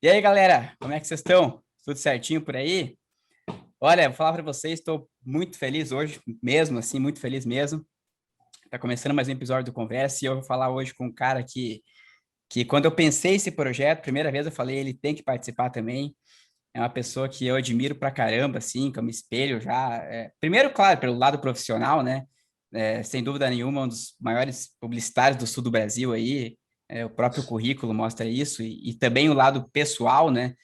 E aí, galera, como é que vocês estão? Tudo certinho por aí? Olha, vou falar para vocês, estou muito feliz hoje, mesmo assim, muito feliz mesmo. Tá começando mais um episódio do Conversa e eu vou falar hoje com um cara que quando eu pensei esse projeto, primeira vez eu falei, ele tem que participar também. É uma pessoa que eu admiro pra caramba, assim, que eu me espelho já. Primeiro, claro, pelo lado profissional, né? Sem dúvida nenhuma, um dos maiores publicitários do sul do Brasil aí. O próprio currículo mostra isso, e também o lado pessoal, né?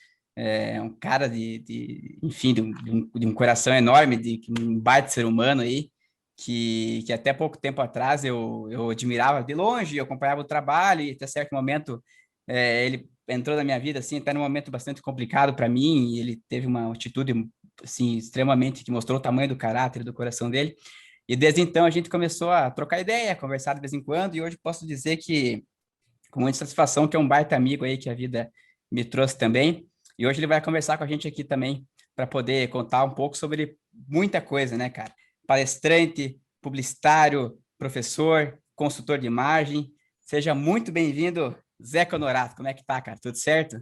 Um cara enfim, de um coração enorme, de um baita ser humano aí, que até pouco tempo atrás eu admirava de longe, eu acompanhava o trabalho, e até certo momento ele entrou na minha vida assim, até num momento bastante complicado para mim, e ele teve uma atitude assim extremamente que mostrou o tamanho do caráter e do coração dele. E desde então a gente começou a trocar ideia, a conversar de vez em quando, e hoje posso dizer que com muita satisfação que é um baita amigo aí que a vida me trouxe também. E hoje ele vai conversar com a gente aqui também para poder contar um pouco sobre muita coisa, né, cara? Palestrante, publicitário, professor, consultor de imagem. Seja muito bem-vindo, Zeca Honorato. Como é que tá, cara? Tudo certo?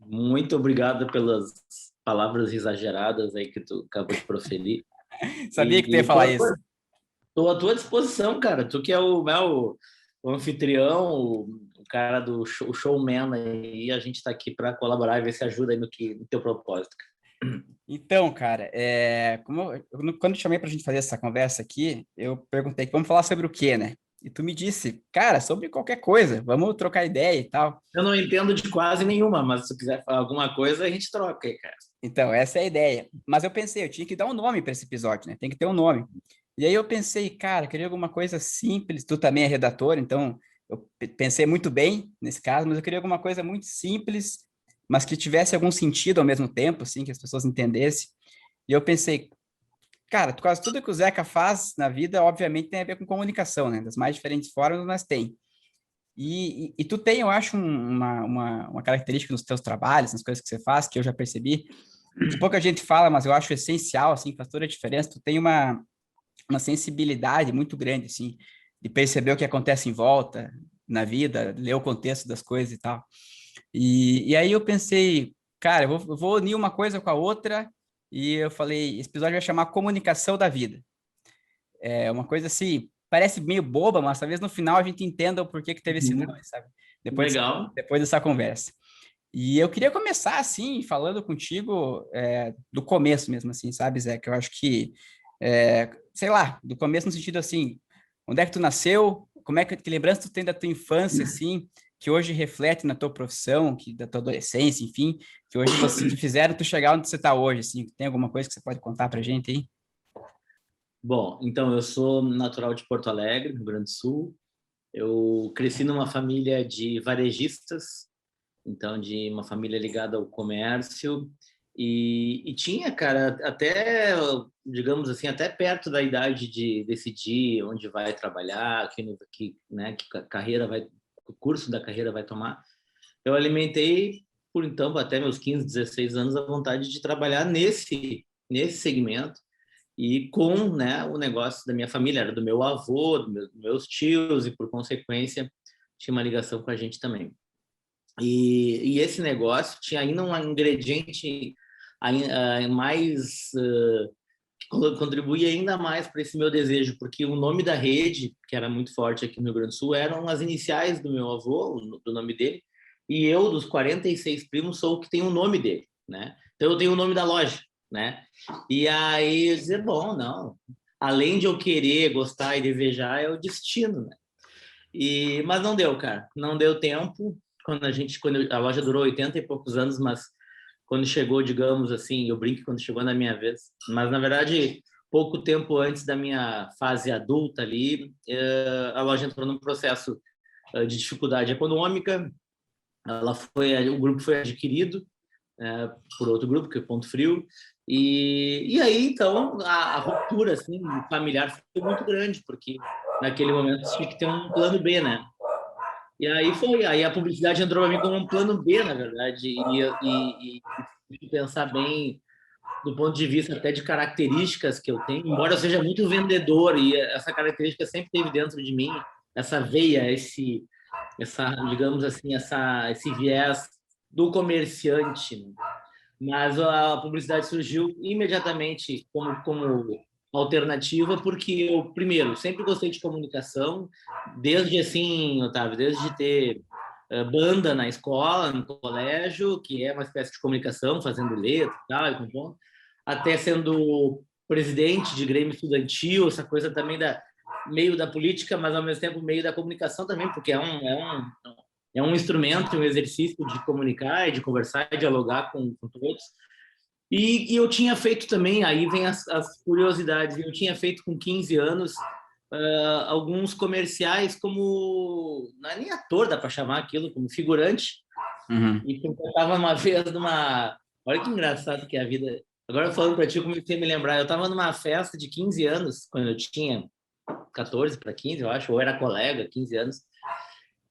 Muito obrigado pelas palavras exageradas aí que tu acabou de proferir. Sabia que tu ia E falar isso. tô à tua disposição, cara. Tu que é o anfitrião, o cara do show, o showman aí, a gente tá aqui para colaborar e ver se ajuda aí no teu propósito. Então, cara, quando eu chamei para a gente fazer essa conversa aqui, eu perguntei que vamos falar sobre o quê, né? E tu me disse, cara, sobre qualquer coisa, vamos trocar ideia e tal. Eu não entendo de quase nenhuma, mas se tu quiser falar alguma coisa, a gente troca aí, cara. Então, essa é a ideia. Mas eu pensei, eu tinha que dar um nome para esse episódio, né? Tem que ter um nome. E aí eu pensei, cara, queria alguma coisa simples. Tu também é redator, então eu pensei muito bem nesse caso, mas eu queria alguma coisa muito simples, mas que tivesse algum sentido ao mesmo tempo, assim, que as pessoas entendessem. E eu pensei, cara, quase tudo que o Zeca faz na vida, obviamente, tem a ver com comunicação, né? Das mais diferentes formas, mas tem. E tu tem, eu acho, uma característica nos teus trabalhos, nas coisas que você faz, que eu já percebi, que pouca gente fala, mas eu acho essencial, assim, faz toda a diferença. Tu tem uma sensibilidade muito grande, assim, de perceber o que acontece em volta, na vida, ler o contexto das coisas e tal. E aí eu pensei, cara, eu vou unir uma coisa com a outra, e eu falei, esse episódio vai chamar Comunicação da Vida. É uma coisa assim, parece meio boba, mas talvez no final a gente entenda o porquê que teve esse nome, Uhum. sabe? Depois, Legal. depois dessa conversa. E eu queria começar assim, falando contigo do começo mesmo, assim, sabe, Zé? Que eu acho que, sei lá, do começo no sentido assim, onde é que tu nasceu? Como é que lembrança tu tem da tua infância, assim, que hoje reflete na tua profissão, que da tua adolescência, enfim, que hoje você que fizeram tu chegar onde você está hoje, assim? Tem alguma coisa que você pode contar pra gente aí? Bom, então eu sou natural de Porto Alegre, Rio Grande do Sul. Eu cresci numa família de varejistas, então de uma família ligada ao comércio e tinha, cara, até, digamos assim, até perto da idade de decidir onde vai trabalhar, né, que carreira vai, o curso da carreira vai tomar. Eu alimentei por então até meus 15, 16 anos a vontade de trabalhar nesse segmento e com, né, o negócio da minha família, era do meu avô, dos meus tios e por consequência tinha uma ligação com a gente também. E esse negócio tinha ainda um ingrediente mais que contribuía ainda mais para esse meu desejo, porque o nome da rede, que era muito forte aqui no Rio Grande do Sul, eram as iniciais do meu avô, do nome dele, e eu, dos 46 primos, sou o que tem o nome dele, né? Então eu tenho o nome da loja, né? E aí eu dizia, bom, não, além de eu querer, gostar e desejar, é o destino, né? Mas não deu, cara. Não deu tempo. A loja durou 80 e poucos anos, mas quando chegou, digamos assim, eu brinco quando chegou na minha vez, mas na verdade, pouco tempo antes da minha fase adulta ali, a loja entrou num processo de dificuldade econômica. O grupo foi adquirido por outro grupo, que é Ponto Frio, e aí então a ruptura assim familiar foi muito grande, porque naquele momento tinha que ter um plano B, né? Aí a publicidade entrou para mim como um plano B, na verdade, e pensar bem do ponto de vista até de características que eu tenho, embora eu seja muito vendedor e essa característica sempre teve dentro de mim, essa veia, digamos assim, esse viés do comerciante, né? Mas a publicidade surgiu imediatamente como alternativa, porque eu, primeiro, sempre gostei de comunicação, desde assim, Otávio, desde ter banda na escola, no colégio, que é uma espécie de comunicação, fazendo letra e tal, e compondo, até sendo presidente de Grêmio Estudantil, essa coisa também meio da política, mas ao mesmo tempo meio da comunicação também, porque é um instrumento, um exercício de comunicar e de conversar e dialogar com todos. E eu tinha feito também, aí vem as curiosidades, eu tinha feito com 15 anos alguns comerciais como, não é nem ator, dá para chamar aquilo, como figurante, e eu estava uma vez numa, olha que engraçado que é a vida, agora falando para ti, eu comecei a me lembrar, eu estava numa festa de 15 anos, quando eu tinha 14 para 15, eu acho, ou era colega, 15 anos,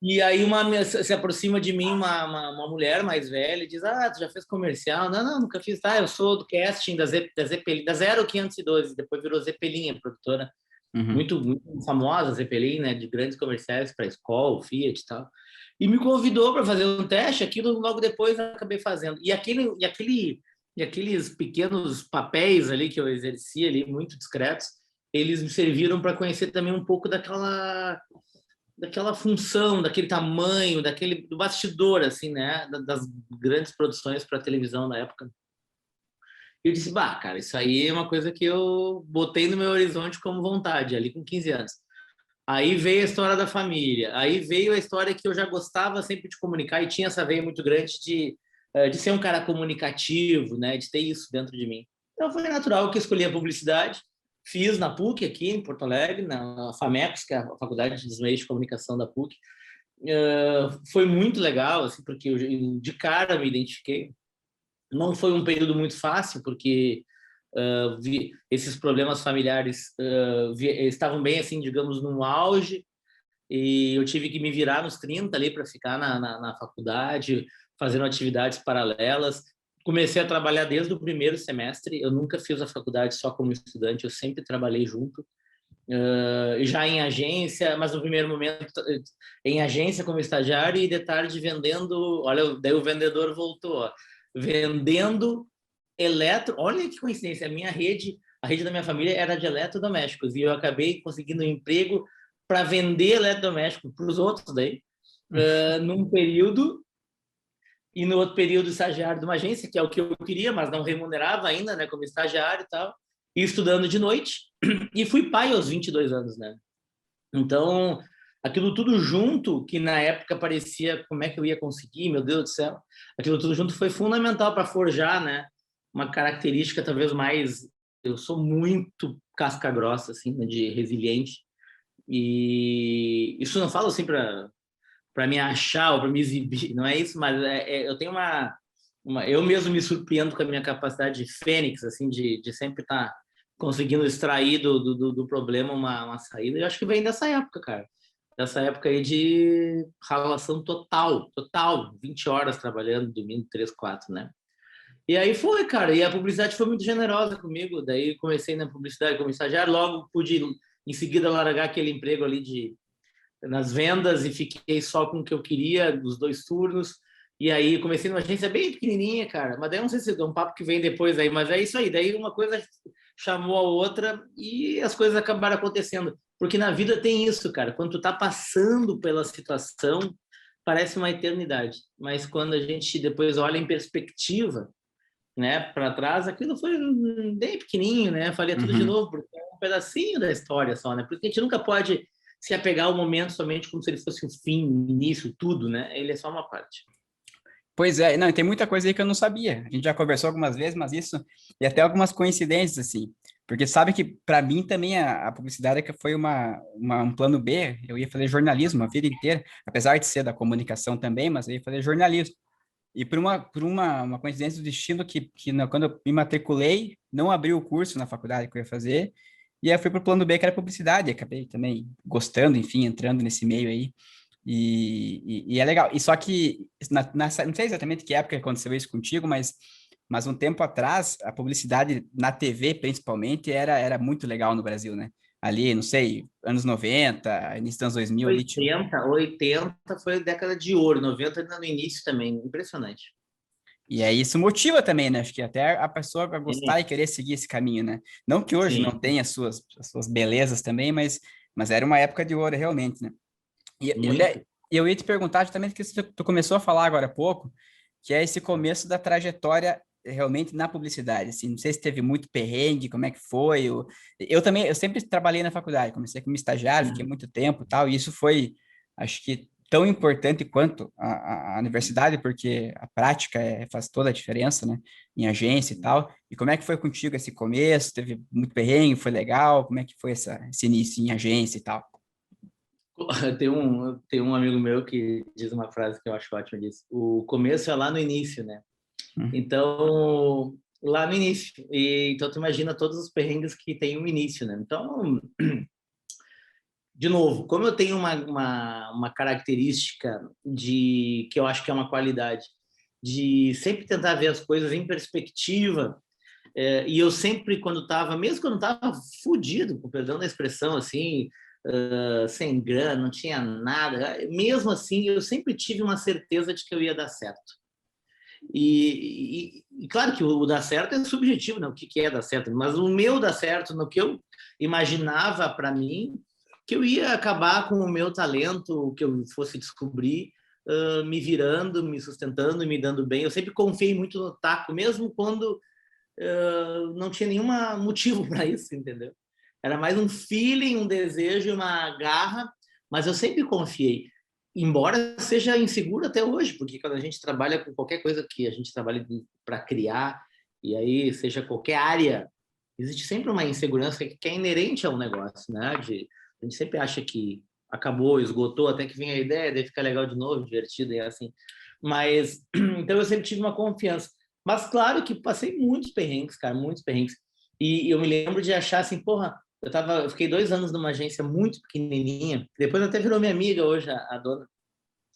e aí se aproxima de mim uma mulher mais velha e diz, tu já fez comercial? Não, nunca fiz. Eu sou do casting da Zeppelin, da 0512, depois virou Zeppelin, produtora muito, muito famosa, Zeppelin, né, de grandes comerciais para Skol, Fiat e tal. E me convidou para fazer um teste, aquilo logo depois eu acabei fazendo. E aqueles pequenos papéis ali que eu exercia ali, muito discretos, eles me serviram para conhecer também um pouco daquela função, daquele tamanho, do bastidor, assim, né, das grandes produções para televisão na época. E eu disse, cara, isso aí é uma coisa que eu botei no meu horizonte como vontade, ali com 15 anos. Aí veio a história da família, aí veio a história que eu já gostava sempre de comunicar e tinha essa veia muito grande de ser um cara comunicativo, né, de ter isso dentro de mim. Então foi natural que eu escolhi a publicidade, fiz na PUC aqui em Porto Alegre, na FAMECOS, que é a Faculdade dos Meios de Comunicação da PUC. Foi muito legal, assim, porque eu de cara me identifiquei. Não foi um período muito fácil, porque esses problemas familiares estavam bem, assim, digamos, no auge, e eu tive que me virar nos 30 ali para ficar na faculdade, fazendo atividades paralelas. Comecei a trabalhar desde o primeiro semestre, eu nunca fiz a faculdade só como estudante, eu sempre trabalhei junto, já em agência, mas no primeiro momento em agência como estagiário e de tarde vendendo, olha, daí o vendedor voltou, ó, vendendo olha que coincidência, a rede da minha família era de eletrodomésticos e eu acabei conseguindo um emprego para vender eletrodomésticos para os outros daí, num período, e no outro período estagiário de uma agência, que é o que eu queria, mas não remunerava ainda, né, como estagiário e tal, e estudando de noite, e fui pai aos 22 anos, né? Então, aquilo tudo junto, que na época parecia, como é que eu ia conseguir, meu Deus do céu, aquilo tudo junto foi fundamental para forjar, né, uma característica talvez mais, eu sou muito casca grossa, assim, né, de resiliente, e isso não falo assim para me achar ou para me exibir, não é isso, mas eu tenho eu mesmo me surpreendo com a minha capacidade de fênix, assim, de sempre estar conseguindo extrair do problema uma saída. Eu acho que vem dessa época, cara. Dessa época aí de ralação total, 20 horas trabalhando, domingo 3, 4, né? E aí foi, cara, e a publicidade foi muito generosa comigo, daí comecei na publicidade como estagiário, logo pude em seguida largar aquele emprego ali nas vendas e fiquei só com o que eu queria, dos 2 turnos. E aí comecei numa agência bem pequenininha, cara. Mas daí não sei se é um papo que vem depois aí, mas é isso aí. Daí uma coisa chamou a outra e as coisas acabaram acontecendo. Porque na vida tem isso, cara. Quando tu tá passando pela situação, parece uma eternidade. Mas quando a gente depois olha em perspectiva, né, para trás, aquilo foi bem pequenininho, né? Falei tudo de novo, porque é um pedacinho da história só, né? Porque a gente nunca pode se apegar ao momento somente como se ele fosse o fim, o início, tudo, né? Ele é só uma parte. Pois é, não, tem muita coisa aí que eu não sabia. A gente já conversou algumas vezes, mas isso, e até algumas coincidências, assim. Porque sabe que, para mim, também a publicidade que foi um plano B. Eu ia fazer jornalismo a vida inteira, apesar de ser da comunicação também, mas eu ia fazer jornalismo. E por uma coincidência do destino quando eu me matriculei, não abri o curso na faculdade que eu ia fazer, e aí eu fui para o plano B, que era publicidade, e acabei também gostando, enfim, entrando nesse meio aí, e é legal. E só que, não sei exatamente que época aconteceu isso contigo, mas um tempo atrás, a publicidade na TV, principalmente, era muito legal no Brasil, né? ali, não sei, anos 90, início dos anos 2000 ali. 80 foi a década de ouro, 90 ainda no início também, impressionante. E aí isso motiva também, né? Acho que até a pessoa vai gostar Sim, e querer seguir esse caminho, né? Não que hoje não sim, tenha as suas belezas também, mas era uma época de ouro realmente, né? muito. E eu ia te perguntar justamente que tu começou a falar agora há pouco, que é esse começo da trajetória realmente na publicidade, assim, não sei se teve muito perrengue, como é que foi, eu também, eu sempre trabalhei na faculdade, comecei como estagiário, fiquei Uhum. muito tempo e tal, e isso foi, acho que, tão importante quanto a universidade, porque a prática faz toda a diferença, né, em agência e tal, e como é que foi contigo esse começo, teve muito perrengue, foi legal, como é que foi esse início em agência e tal? Tem um amigo meu que diz uma frase que eu acho ótima, diz, o começo é lá no início, né? Hum. Então, lá no início. Então, tu imagina todos os perrengues que tem um início, né? Então, de novo, como eu tenho uma característica de que eu acho que é uma qualidade, de sempre tentar ver as coisas em perspectiva, e eu sempre, mesmo quando estava fudido, com perdão da expressão, assim, sem grana, não tinha nada, mesmo assim, eu sempre tive uma certeza de que eu ia dar certo. E claro que o dar certo é subjetivo, né? O que é dar certo, mas o meu dar certo, no que eu imaginava para mim, que eu ia acabar com o meu talento, que eu fosse descobrir, me virando, me sustentando, me dando bem. Eu sempre confiei muito no taco, mesmo quando não tinha nenhum motivo para isso, entendeu? Era mais um feeling, um desejo, uma garra, mas eu sempre confiei. Embora seja inseguro até hoje, porque quando a gente trabalha com qualquer coisa que a gente trabalha para criar, e aí seja qualquer área, existe sempre uma insegurança que é inerente ao negócio, né? A gente sempre acha que acabou, esgotou, até que vem a ideia, daí fica legal de novo, divertido e assim. Mas, então eu sempre tive uma confiança. Mas claro que passei muitos perrengues, cara, muitos perrengues. E eu me lembro de achar assim, porra, eu fiquei 2 anos numa agência muito pequenininha, depois até virou minha amiga hoje, a dona.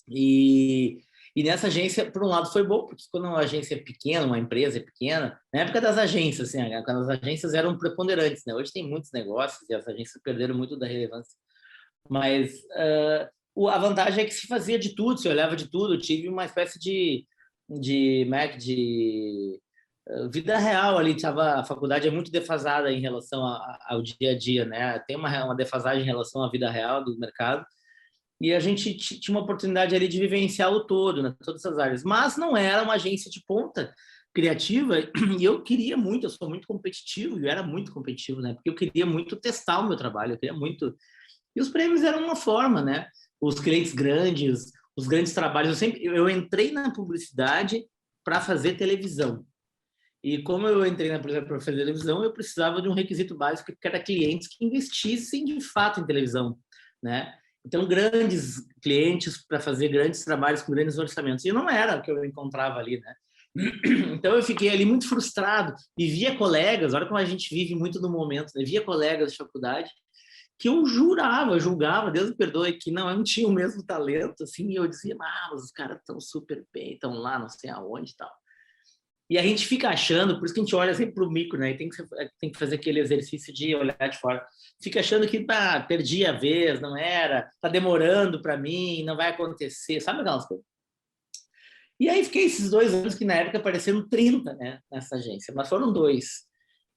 E, e nessa agência, por um lado, foi bom, porque quando uma agência é pequena, uma empresa é pequena, na época das agências, assim, quando as agências eram preponderantes, né? Hoje tem muitos negócios e as agências perderam muito da relevância. Mas a vantagem é que se fazia de tudo, se olhava de tudo. Eu tive uma espécie de vida real ali. A faculdade é muito defasada em relação ao dia a dia, né? Tem uma defasagem em relação à vida real do mercado. E a gente tinha uma oportunidade ali de vivenciar o todo, né? Todas essas áreas. Mas não era uma agência de ponta criativa e eu queria muito, eu sou muito competitivo, e eu era muito competitivo, né? Porque eu queria muito testar o meu trabalho, eu queria muito. E os prêmios eram uma forma, né? Os clientes grandes, os grandes trabalhos. Eu entrei na publicidade para fazer televisão. E como eu entrei na publicidade para fazer televisão, eu precisava de um requisito básico que era clientes que investissem de fato em televisão, né? Então, grandes clientes para fazer grandes trabalhos com grandes orçamentos. E não era o que eu encontrava ali, né? Então, eu fiquei ali muito frustrado e via colegas, olha como a gente vive muito no momento, né? Via colegas de faculdade que eu jurava, julgava, Deus me perdoe, que não tinha o mesmo talento, assim, e eu dizia, mas os caras estão super bem, estão lá, não sei aonde e tal. E a gente fica achando, por isso que a gente olha sempre para o micro, né? E tem que fazer aquele exercício de olhar de fora. Fica achando que perdi a vez, não era, tá demorando para mim, não vai acontecer, sabe aquelas coisas? E aí fiquei esses 2 anos que na época pareceram 30, né, nessa agência, mas foram 2.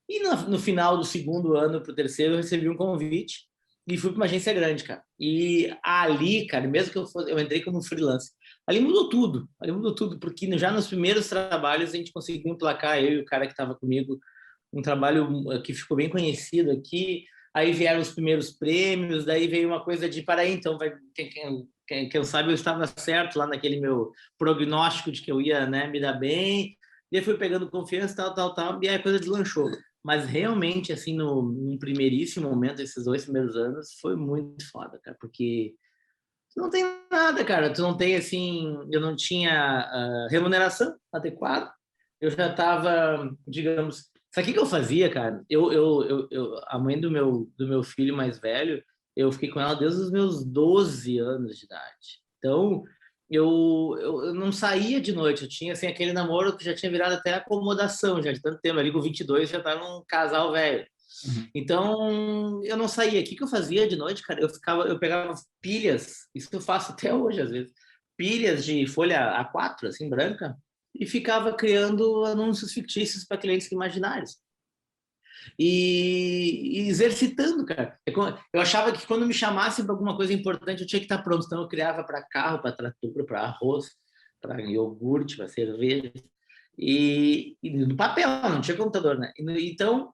E no final do segundo ano para o terceiro, eu recebi um convite e fui para uma agência grande, cara. E ali, cara, mesmo que eu entrei como freelance, ali mudou tudo. Ali mudou tudo, porque já nos primeiros trabalhos a gente conseguiu emplacar, eu e o cara que estava comigo, um trabalho que ficou bem conhecido aqui. Aí vieram os primeiros prêmios, daí veio uma coisa de, para aí, então, quem sabe eu estava certo lá naquele meu prognóstico de que eu ia, né, me dar bem. E aí fui pegando confiança, tal, e aí a coisa deslanchou. Mas realmente, assim, no primeiríssimo momento, esses 2 primeiros anos, foi muito foda, cara, porque tu não tem nada, cara. Tu não tem, assim, eu não tinha remuneração adequada. Eu já estava, digamos, sabe o que eu fazia, cara? A mãe do meu filho mais velho, eu fiquei com ela desde os meus 12 anos de idade. Então, eu não saía de noite. Eu tinha, assim, aquele namoro que já tinha virado até acomodação, já de tanto tempo. Ali com 22 já estava um casal velho. Uhum. Então, eu não saía. O que eu fazia de noite, cara? Eu pegava pilhas, isso eu faço até hoje, às vezes, pilhas de folha A4, assim, branca, e ficava criando anúncios fictícios para clientes imaginários. E exercitando, cara. Eu achava que quando me chamassem para alguma coisa importante, eu tinha que estar pronto. Então, eu criava para carro, para trator, para arroz, para iogurte, para cerveja. E no papel, não tinha computador, né? Então,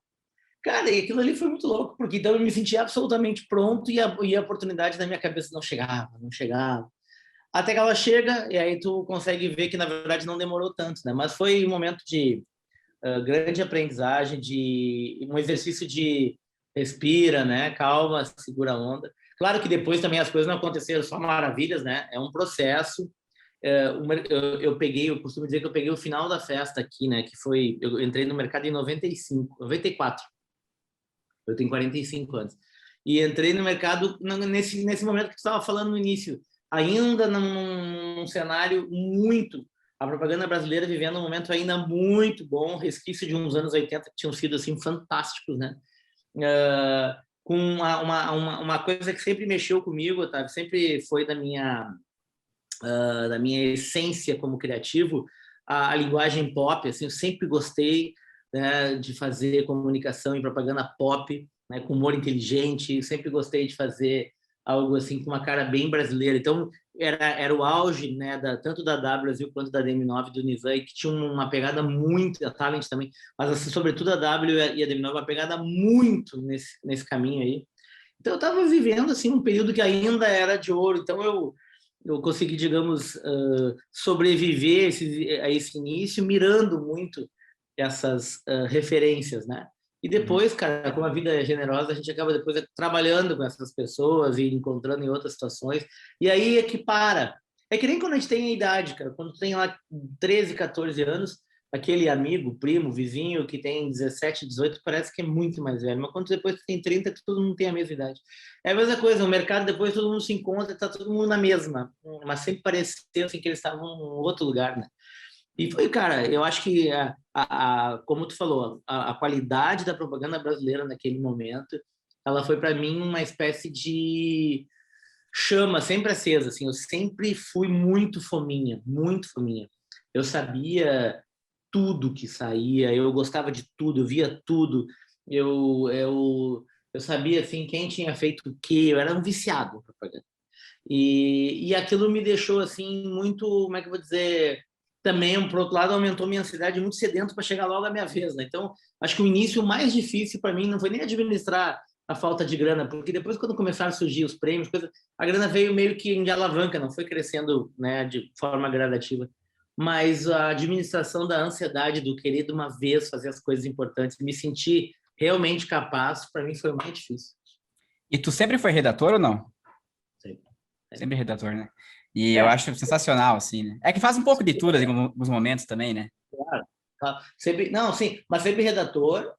cara, e aquilo ali foi muito louco, porque então eu me sentia absolutamente pronto e a oportunidade na minha cabeça não chegava, não chegava. Até que ela chega e aí tu consegue ver que, na verdade, não demorou tanto, né? Mas foi um momento de grande aprendizagem, de um exercício de respira, né? Calma, segura a onda. Claro que depois também as coisas não aconteceram só maravilhas, né? É um processo. Eu costumo dizer que eu peguei o final da festa aqui, né? Que foi, eu entrei no mercado em 94. Eu tenho 45 anos. E entrei no mercado nesse momento que tu estava falando no início, ainda num cenário muito... A propaganda brasileira vivendo um momento ainda muito bom, resquício de uns anos 80 que tinham sido assim fantásticos, né? Com uma coisa que sempre mexeu comigo, tá? Sempre foi da minha essência como criativo, a linguagem pop. Assim, eu sempre gostei, né, de fazer comunicação e propaganda pop, né, com humor inteligente. Sempre gostei de fazer algo assim com uma cara bem brasileira. Então era o auge, né, tanto da W Brasil quanto da DM9 do Nizam, que tinha uma pegada muito, a Talent também, mas assim, sobretudo a W e a DM9, uma pegada muito nesse caminho aí. Então eu estava vivendo assim um período que ainda era de ouro. Então eu consegui, digamos, sobreviver a esse início, mirando muito essas referências, né? E depois, cara, como a vida é generosa, a gente acaba depois trabalhando com essas pessoas e encontrando em outras situações. E aí é que para. É que nem quando a gente tem a idade, cara. Quando tu tem lá 13, 14 anos, aquele amigo, primo, vizinho que tem 17, 18, parece que é muito mais velho. Mas quando depois tu tem 30, que todo mundo tem a mesma idade. É a mesma coisa, o mercado depois todo mundo se encontra, está todo mundo na mesma. Mas sempre pareceu assim, que eles estavam em outro lugar, né? E foi, cara, eu acho que, como tu falou, a qualidade da propaganda brasileira naquele momento, ela foi para mim uma espécie de chama sempre acesa, assim. Eu sempre fui muito fominha, muito fominha. Eu sabia tudo que saía, eu gostava de tudo, eu via tudo, eu sabia, assim, quem tinha feito o quê, eu era um viciado em propaganda. E aquilo me deixou, assim, muito, como é que eu vou dizer, também, por outro lado, aumentou minha ansiedade, muito sedento para chegar logo à minha vez, né? Então, acho que o início mais difícil para mim não foi nem administrar a falta de grana, porque depois, quando começaram a surgir os prêmios, a grana veio meio que de alavanca, não foi crescendo, né, de forma gradativa. Mas a administração da ansiedade, do querer de uma vez fazer as coisas importantes, me sentir realmente capaz, para mim foi o mais difícil. E tu sempre foi redator ou não? Sempre. Sempre redator, né? E eu acho sensacional, assim, né? É que faz um pouco de tudo em alguns momentos também, né? Claro. Sempre, não, sim, mas sempre redator,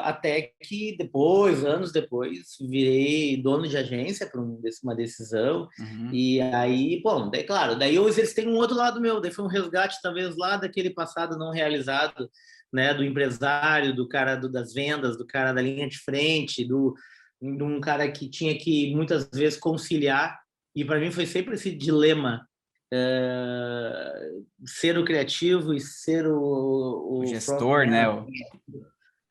até que depois, anos depois, virei dono de agência por uma decisão. Uhum. E aí, bom, daí, claro, daí eu exercitei um outro lado meu, daí foi um resgate, talvez, lá daquele passado não realizado, né, do empresário, do cara das vendas, do cara da linha de frente, de um cara que tinha que, muitas vezes, conciliar. E para mim foi sempre esse dilema, ser o criativo e ser O o gestor, frontman.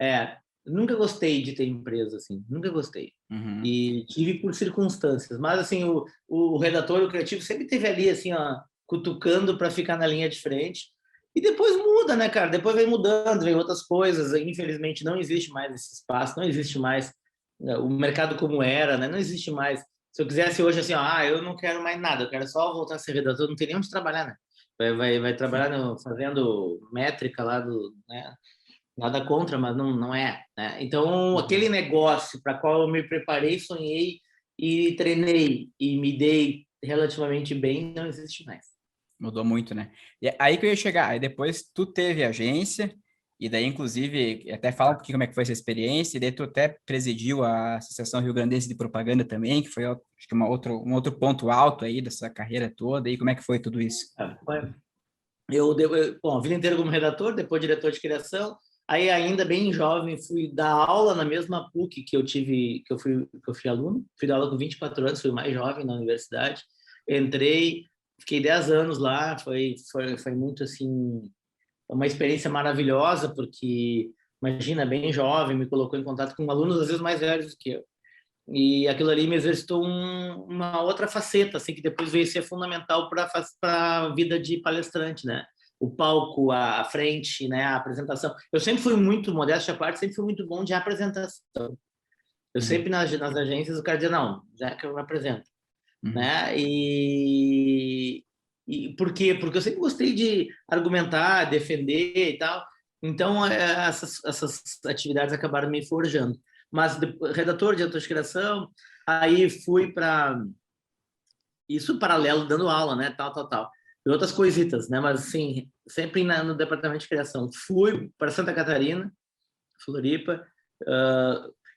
né? Nunca gostei de ter empresa, assim, nunca gostei. Uhum. E tive por circunstâncias, mas assim, o redator, o criativo sempre teve ali, assim, ó, cutucando para ficar na linha de frente. E depois muda, né, cara? Depois vem mudando, vem outras coisas. Infelizmente não existe mais esse espaço, não existe mais, né, o mercado como era, né? Não existe mais. Se eu quisesse hoje assim, eu não quero mais nada, eu quero só voltar a ser redator, não tem nem onde trabalhar, né? Vai trabalhar fazendo métrica lá né? Nada contra, mas não é, né? Então, aquele negócio para qual eu me preparei, sonhei e treinei e me dei relativamente bem, não existe mais. Mudou muito, né? E aí que eu ia chegar. Aí depois tu teve agência, e daí, inclusive, até fala um pouquinho como é que foi essa experiência, e daí tu até presidiu a Associação Rio Grandense de Propaganda também, que foi, acho que, um outro ponto alto aí dessa carreira toda, e como é que foi tudo isso? Bom, a vida inteira como redator, depois diretor de criação, Aí, ainda bem jovem, fui dar aula na mesma PUC que eu fui aluno. Fui dar aula com 24 anos, fui o mais jovem na universidade. Entrei, fiquei 10 anos lá, foi muito, assim, uma experiência maravilhosa, porque, imagina, bem jovem, me colocou em contato com alunos, às vezes, mais velhos do que eu. E aquilo ali me exercitou uma outra faceta, assim, que depois veio ser fundamental para a vida de palestrante, né? O palco, a frente, né? A apresentação. Eu sempre fui muito, modéstia à parte, sempre fui muito bom de apresentação. Eu sempre, nas agências, o cara dizia, não, já que eu me apresento, né? E por quê? Porque eu sempre gostei de argumentar, defender e tal. Então, essas atividades acabaram me forjando. Mas redator de autocriação, aí fui para isso paralelo dando aula, né, tal. E outras coisitas, né, mas assim, sempre no departamento de criação. Fui para Santa Catarina, Floripa.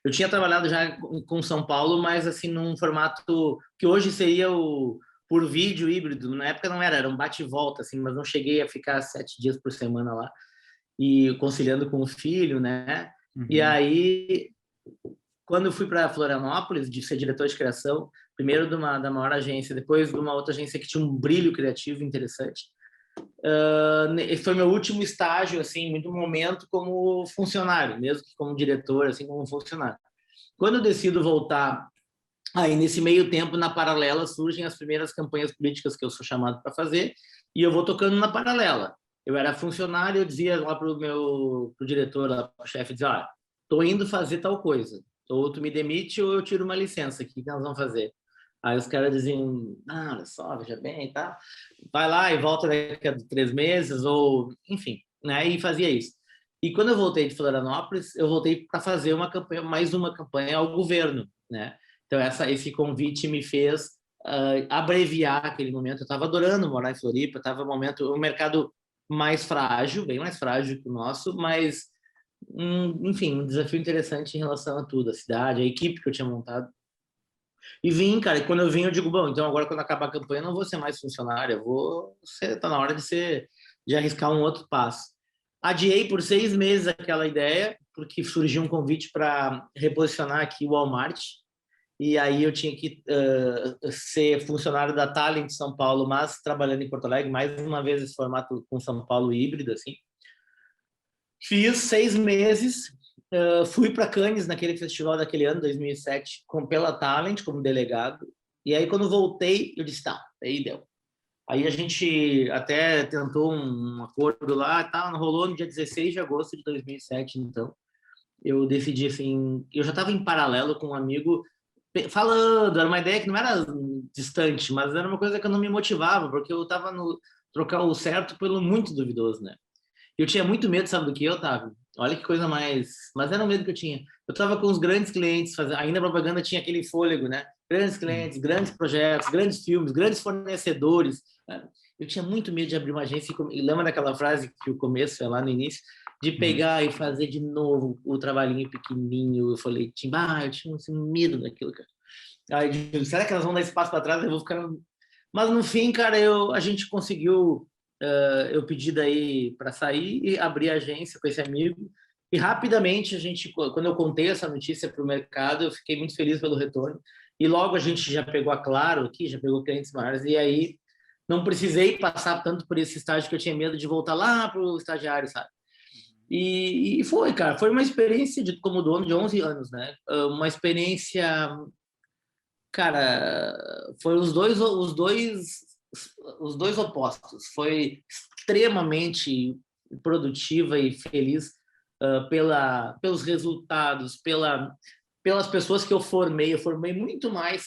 Eu tinha trabalhado já com São Paulo, mas assim num formato que hoje seria o por vídeo híbrido. Na época não era um bate e volta assim, mas não cheguei a ficar 7 dias por semana lá e conciliando com o filho, né? E aí quando eu fui para Florianópolis, de ser diretor de criação, primeiro da maior agência, depois de uma outra agência que tinha um brilho criativo interessante, foi meu último estágio, assim, muito momento como funcionário, mesmo que como diretor, assim, como funcionário. Quando eu decido voltar, aí nesse meio tempo, na paralela, surgem as primeiras campanhas políticas que eu sou chamado para fazer, e eu vou tocando na paralela. Eu era funcionário, eu dizia lá pro diretor, lá pro chefe, dizia, olha, tô indo fazer tal coisa, ou tu me demite ou eu tiro uma licença, o que nós vamos fazer? Aí os caras diziam, olha só, veja bem e tal, vai lá e volta daqui a 3 meses, ou enfim, né? E fazia isso. E quando eu voltei de Florianópolis, eu voltei para fazer uma campanha, mais uma campanha ao governo, né? Então esse convite me fez abreviar aquele momento. Eu estava adorando morar em Floripa, estava um mercado mais frágil, bem mais frágil que o nosso, mas enfim, um desafio interessante em relação a tudo, a cidade, a equipe que eu tinha montado. E vim, cara, e quando eu vim, eu digo, bom, então agora quando acabar a campanha, eu não vou ser mais funcionário, tá na hora de arriscar um outro passo. Adiei por 6 meses aquela ideia, porque surgiu um convite para reposicionar aqui o Walmart, e aí eu tinha que ser funcionário da Talent São Paulo, mas trabalhando em Porto Alegre, mais uma vez esse formato com São Paulo híbrido, assim. Fiz 6 meses, fui para Cannes naquele festival daquele ano, 2007, pela Talent, como delegado. E aí, quando voltei, eu disse, tá, aí deu. Aí a gente até tentou um acordo lá, tá, não rolou no dia 16 de agosto de 2007, então. Eu decidi, assim, eu já estava em paralelo com um amigo falando, era uma ideia que não era distante, mas era uma coisa que eu não me motivava, porque eu estava no trocar o certo pelo muito duvidoso, né? Eu tinha muito medo, sabe do que, Otávio? Olha que coisa mais... Mas era o medo que eu tinha. Eu estava com os grandes clientes, ainda a propaganda tinha aquele fôlego, né? Grandes clientes, grandes projetos, grandes filmes, grandes fornecedores. Eu tinha muito medo de abrir uma agência e lembra daquela frase que o começo é lá no início? De pegar e fazer de novo o trabalhinho pequenininho. Eu falei, eu tinha assim, medo daquilo, cara. Aí eu digo, será que elas vão dar espaço para trás? Eu vou ficar... Mas no fim, cara, a gente conseguiu... eu pedi daí para sair e abrir a agência com esse amigo. E rapidamente, quando eu contei essa notícia para o mercado, eu fiquei muito feliz pelo retorno. E logo a gente já pegou a Claro aqui, já pegou clientes maiores. E aí não precisei passar tanto por esse estágio que eu tinha medo de voltar lá para o estagiário, sabe? E foi, cara, foi uma experiência como dono de 11 anos, né? Uma experiência, cara, foi os dois opostos. Foi extremamente produtiva e feliz pelos resultados, pelas pessoas que eu formei. Eu formei muito mais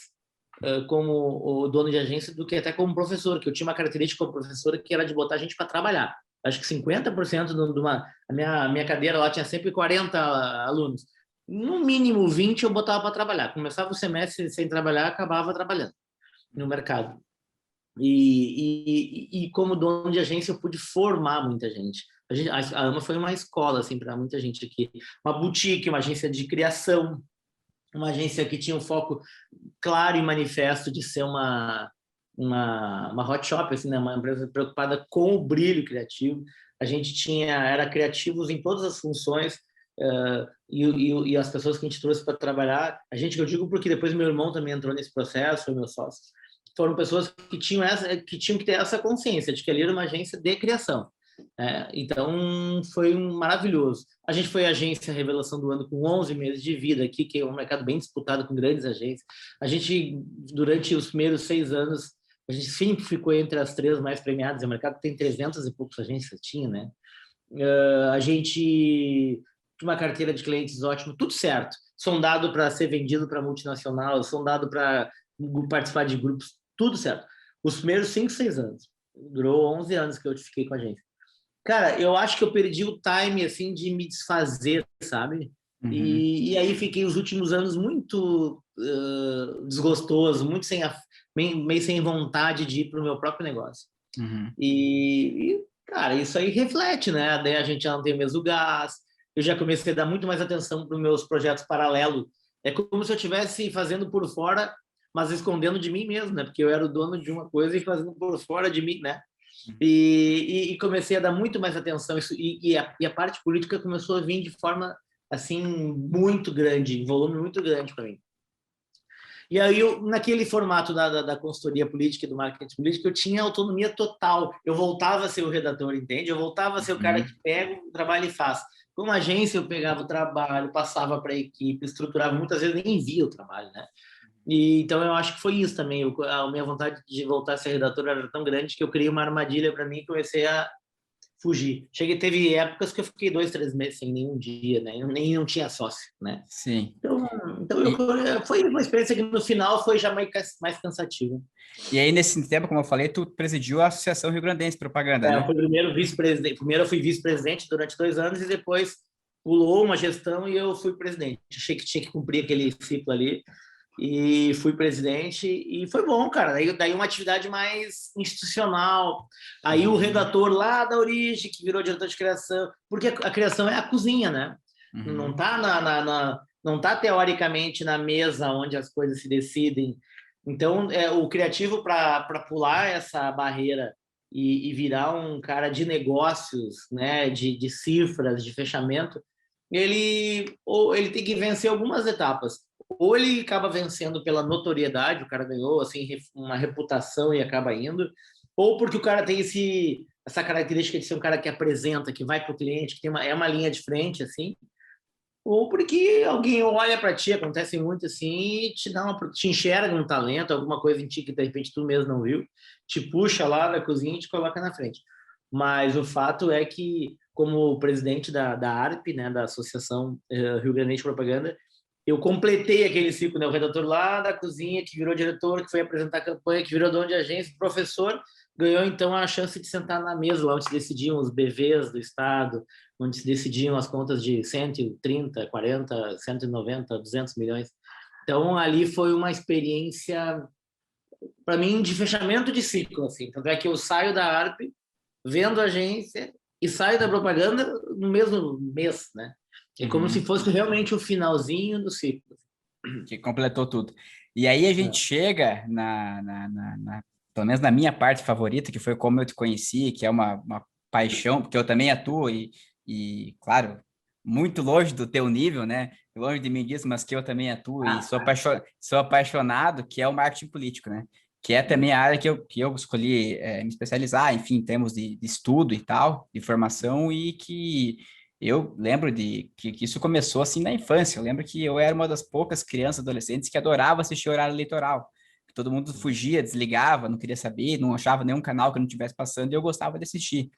como o dono de agência do que até como professor, que eu tinha uma característica como professor que era de botar a gente para trabalhar. Acho que 50% a minha cadeira lá tinha sempre 40 alunos. No mínimo 20 eu botava para trabalhar. Começava o semestre sem trabalhar, acabava trabalhando no mercado. E como dono de agência eu pude formar muita gente. A AMA foi uma escola assim para muita gente aqui, uma boutique, uma agência de criação, uma agência que tinha um foco claro e manifesto de ser uma hot shop, assim, né? Uma empresa preocupada com o brilho criativo. A a gente era criativos em todas as funções, e as pessoas que a gente trouxe para trabalhar, eu digo porque depois meu irmão também entrou nesse processo, foi meu sócio, foram pessoas que tinham que ter essa consciência de que ali era uma agência de criação. Então, foi maravilhoso. A gente foi a agência Revelação do Ano com 11 meses de vida aqui, que é um mercado bem disputado com grandes agências. A gente, durante os primeiros 6 anos, a gente sempre ficou entre as 3 mais premiadas. O mercado tem 300 e poucas agências, tinha, né? A gente tinha uma carteira de clientes ótima, tudo certo. Sondado para ser vendido para multinacional, sondado para participar de grupos, tudo certo. Os primeiros 5, 6 anos. Durou 11 anos que eu fiquei com a agência. Cara, eu acho que eu perdi o time, assim, de me desfazer, sabe? Uhum. E aí fiquei os últimos anos muito desgostoso, muito meio sem vontade de ir para o meu próprio negócio. Uhum. Cara, isso aí reflete, né? Daí a gente já não tem o mesmo gás, eu já comecei a dar muito mais atenção para os meus projetos paralelos. É como se eu estivesse fazendo por fora, mas escondendo de mim mesmo, né? Porque eu era o dono de uma coisa e fazendo por fora de mim, né? E comecei a dar muito mais atenção e a parte política começou a vir de forma assim muito grande, em volume muito grande para mim. E aí naquele formato da consultoria política e do marketing político eu tinha autonomia total, eu voltava a ser o redator, entende? Eu voltava a ser o cara que pega o trabalho e faz. Como agência eu pegava o trabalho, passava para a equipe, estruturava, muitas vezes nem via o trabalho, né? Então eu acho que foi isso também. A minha vontade de voltar a ser redator era tão grande que eu criei uma armadilha para mim e comecei a fugir. Teve épocas que eu fiquei 2, 3 meses sem nenhum dia, né? Eu nem não tinha sócio, né? Sim. Então foi uma experiência que no final foi já mais cansativa. E aí, nesse tempo, como eu falei, tu presidiu a Associação Rio Grandense de Propaganda, né? Eu fui vice-presidente. Primeiro eu fui vice-presidente durante 2 anos e depois pulou uma gestão e eu fui presidente. Achei que tinha que cumprir aquele ciclo ali. E fui presidente e foi bom, cara. Daí uma atividade mais institucional. Aí o redator lá da origem, que virou diretor de criação, porque a criação é a cozinha, né? Uhum. Não tá não tá teoricamente na mesa onde as coisas se decidem. Então, o criativo para pular essa barreira e virar um cara de negócios, né? De cifras, de fechamento, ele tem que vencer algumas etapas. Ou ele acaba vencendo pela notoriedade, o cara ganhou assim uma reputação e acaba indo, ou porque o cara tem essa característica de ser um cara que apresenta, que vai para o cliente, que é uma linha de frente, assim, ou porque alguém olha para ti, acontece muito assim, e te enxerga um talento, alguma coisa em ti que de repente tu mesmo não viu, te puxa lá da cozinha e te coloca na frente. Mas o fato é que, como presidente da ARP, né, da Associação Rio Grandense de Propaganda, eu completei aquele ciclo, né? O redator lá da cozinha, que virou diretor, que foi apresentar a campanha, que virou dono de agência, professor, ganhou então a chance de sentar na mesa lá onde se decidiam os BVs do Estado, onde se decidiam as contas de 130, 40, 190, 200 milhões. Então, ali foi uma experiência, para mim, de fechamento de ciclo, assim. Tanto é que eu saio da ARP, vendo a agência, e saio da propaganda no mesmo mês, né? É como se fosse realmente o finalzinho do ciclo. Que completou tudo. E aí a gente chega pelo menos na minha parte favorita, que foi como eu te conheci, que é uma paixão, porque eu também atuo e, claro, muito longe do teu nível, né? Longe de mim disso, mas que eu também atuo e sou apaixonado, que é o marketing político, né? Que é também a área que eu escolhi me especializar, enfim, em termos de estudo e tal, de formação, e que eu lembro que isso começou assim na infância. Eu lembro que eu era uma das poucas crianças, adolescentes que adorava assistir horário eleitoral. Todo mundo fugia, desligava, não queria saber, não achava nenhum canal que não estivesse passando e eu gostava de assistir.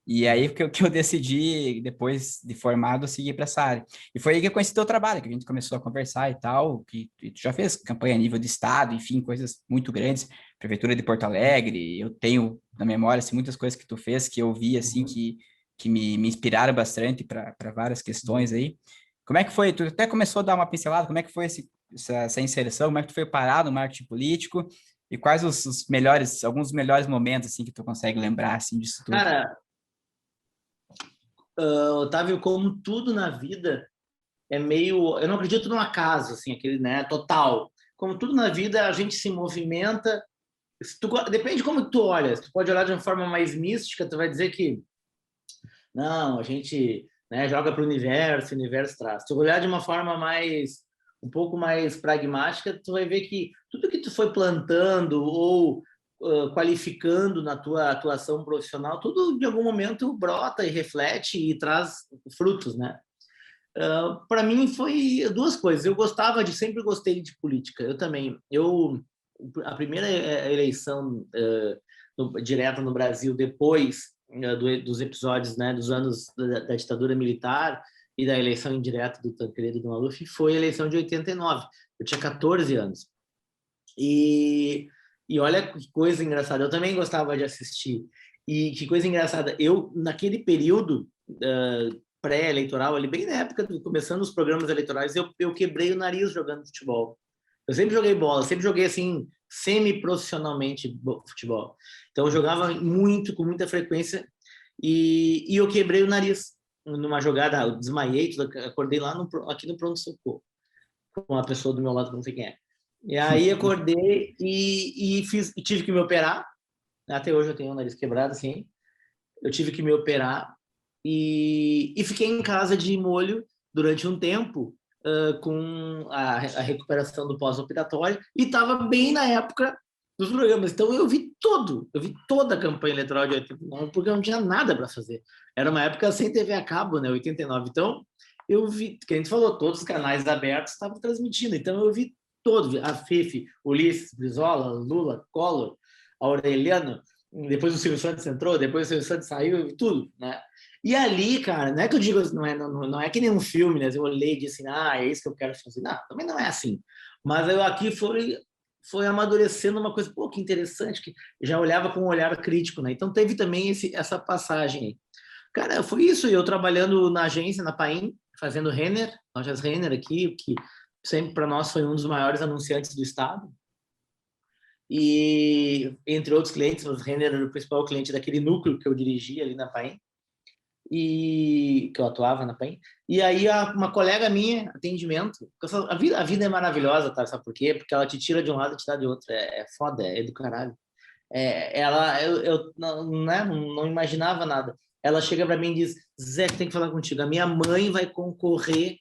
E aí que eu decidi, depois de formado, seguir para essa área. E foi aí que eu conheci teu trabalho, que a gente começou a conversar e tal, que tu já fez campanha a nível de estado, enfim, coisas muito grandes, Prefeitura de Porto Alegre, eu tenho na memória assim, muitas coisas que tu fez que eu vi assim que me inspiraram bastante para várias questões aí. Como é que foi? Tu até começou a dar uma pincelada, como é que foi essa inserção, como é que tu foi parar no marketing político e quais alguns dos melhores momentos assim que tu consegue lembrar assim disso tudo? Cara, Otávio, como tudo na vida é meio, eu não acredito no acaso, assim, aquele, né, total. Como tudo na vida, a gente se movimenta. Depende de como tu olha. Tu pode olhar de uma forma mais mística, tu vai dizer que Não, a gente, né, joga para o universo traz. Se tu olhar de uma forma um pouco mais pragmática, tu vai ver que tudo que tu foi plantando ou qualificando na tua atuação profissional, tudo de algum momento brota e reflete e traz frutos, né? Para mim foi duas coisas. Sempre gostei de política. Eu também. A primeira eleição direta no Brasil depois dos episódios, né, dos anos da ditadura militar e da eleição indireta do Tancredo e do Maluf foi a eleição de 89. Eu tinha 14 anos. E olha que coisa engraçada. Eu também gostava de assistir. E que coisa engraçada. Eu, naquele período pré-eleitoral, ali bem na época, começando os programas eleitorais, eu quebrei o nariz jogando futebol. Eu sempre joguei bola, sempre joguei assim, semi-profissionalmente futebol. Então eu jogava muito, com muita frequência, e eu quebrei o nariz numa jogada, eu desmaiei, acordei lá aqui no pronto-socorro, com uma pessoa do meu lado, não sei quem é. E aí acordei e tive que me operar. Até hoje eu tenho o nariz quebrado, assim. Eu tive que me operar e fiquei em casa de molho durante um tempo, com a recuperação do pós-operatório, e estava bem na época dos programas. Então eu vi toda a campanha eleitoral de 89, porque eu não tinha nada para fazer. Era uma época sem TV a cabo, né, 89. Então eu vi, que a gente falou, todos os canais abertos estavam transmitindo. Então eu vi a Fife, Ulisses, Brizola, Lula, Collor, Aureliano, depois o Silvio Santos entrou, depois o Silvio Santos saiu, tudo, né? E ali, cara, não é que eu digo, não é que nem um filme, né? Eu olhei e disse, é isso que eu quero fazer. Não, também não é assim. Mas eu aqui foi amadurecendo uma coisa, pô, que interessante, que já olhava com um olhar crítico, né? Então teve também essa passagem aí. Cara, foi isso, eu trabalhando na agência, na Paim, fazendo Renner, lojas Renner aqui, que sempre para nós foi um dos maiores anunciantes do estado. E entre outros clientes, o Renner era o principal cliente daquele núcleo que eu dirigia ali na Paim, e que eu atuava na Paim. E aí uma colega minha, atendimento, a vida é maravilhosa, tá? Sabe por quê? Porque ela te tira de um lado e te dá de outro. É foda, é do caralho. Eu não imaginava nada. Ela chega para mim e diz: Zé, tem que falar contigo. A minha mãe vai concorrer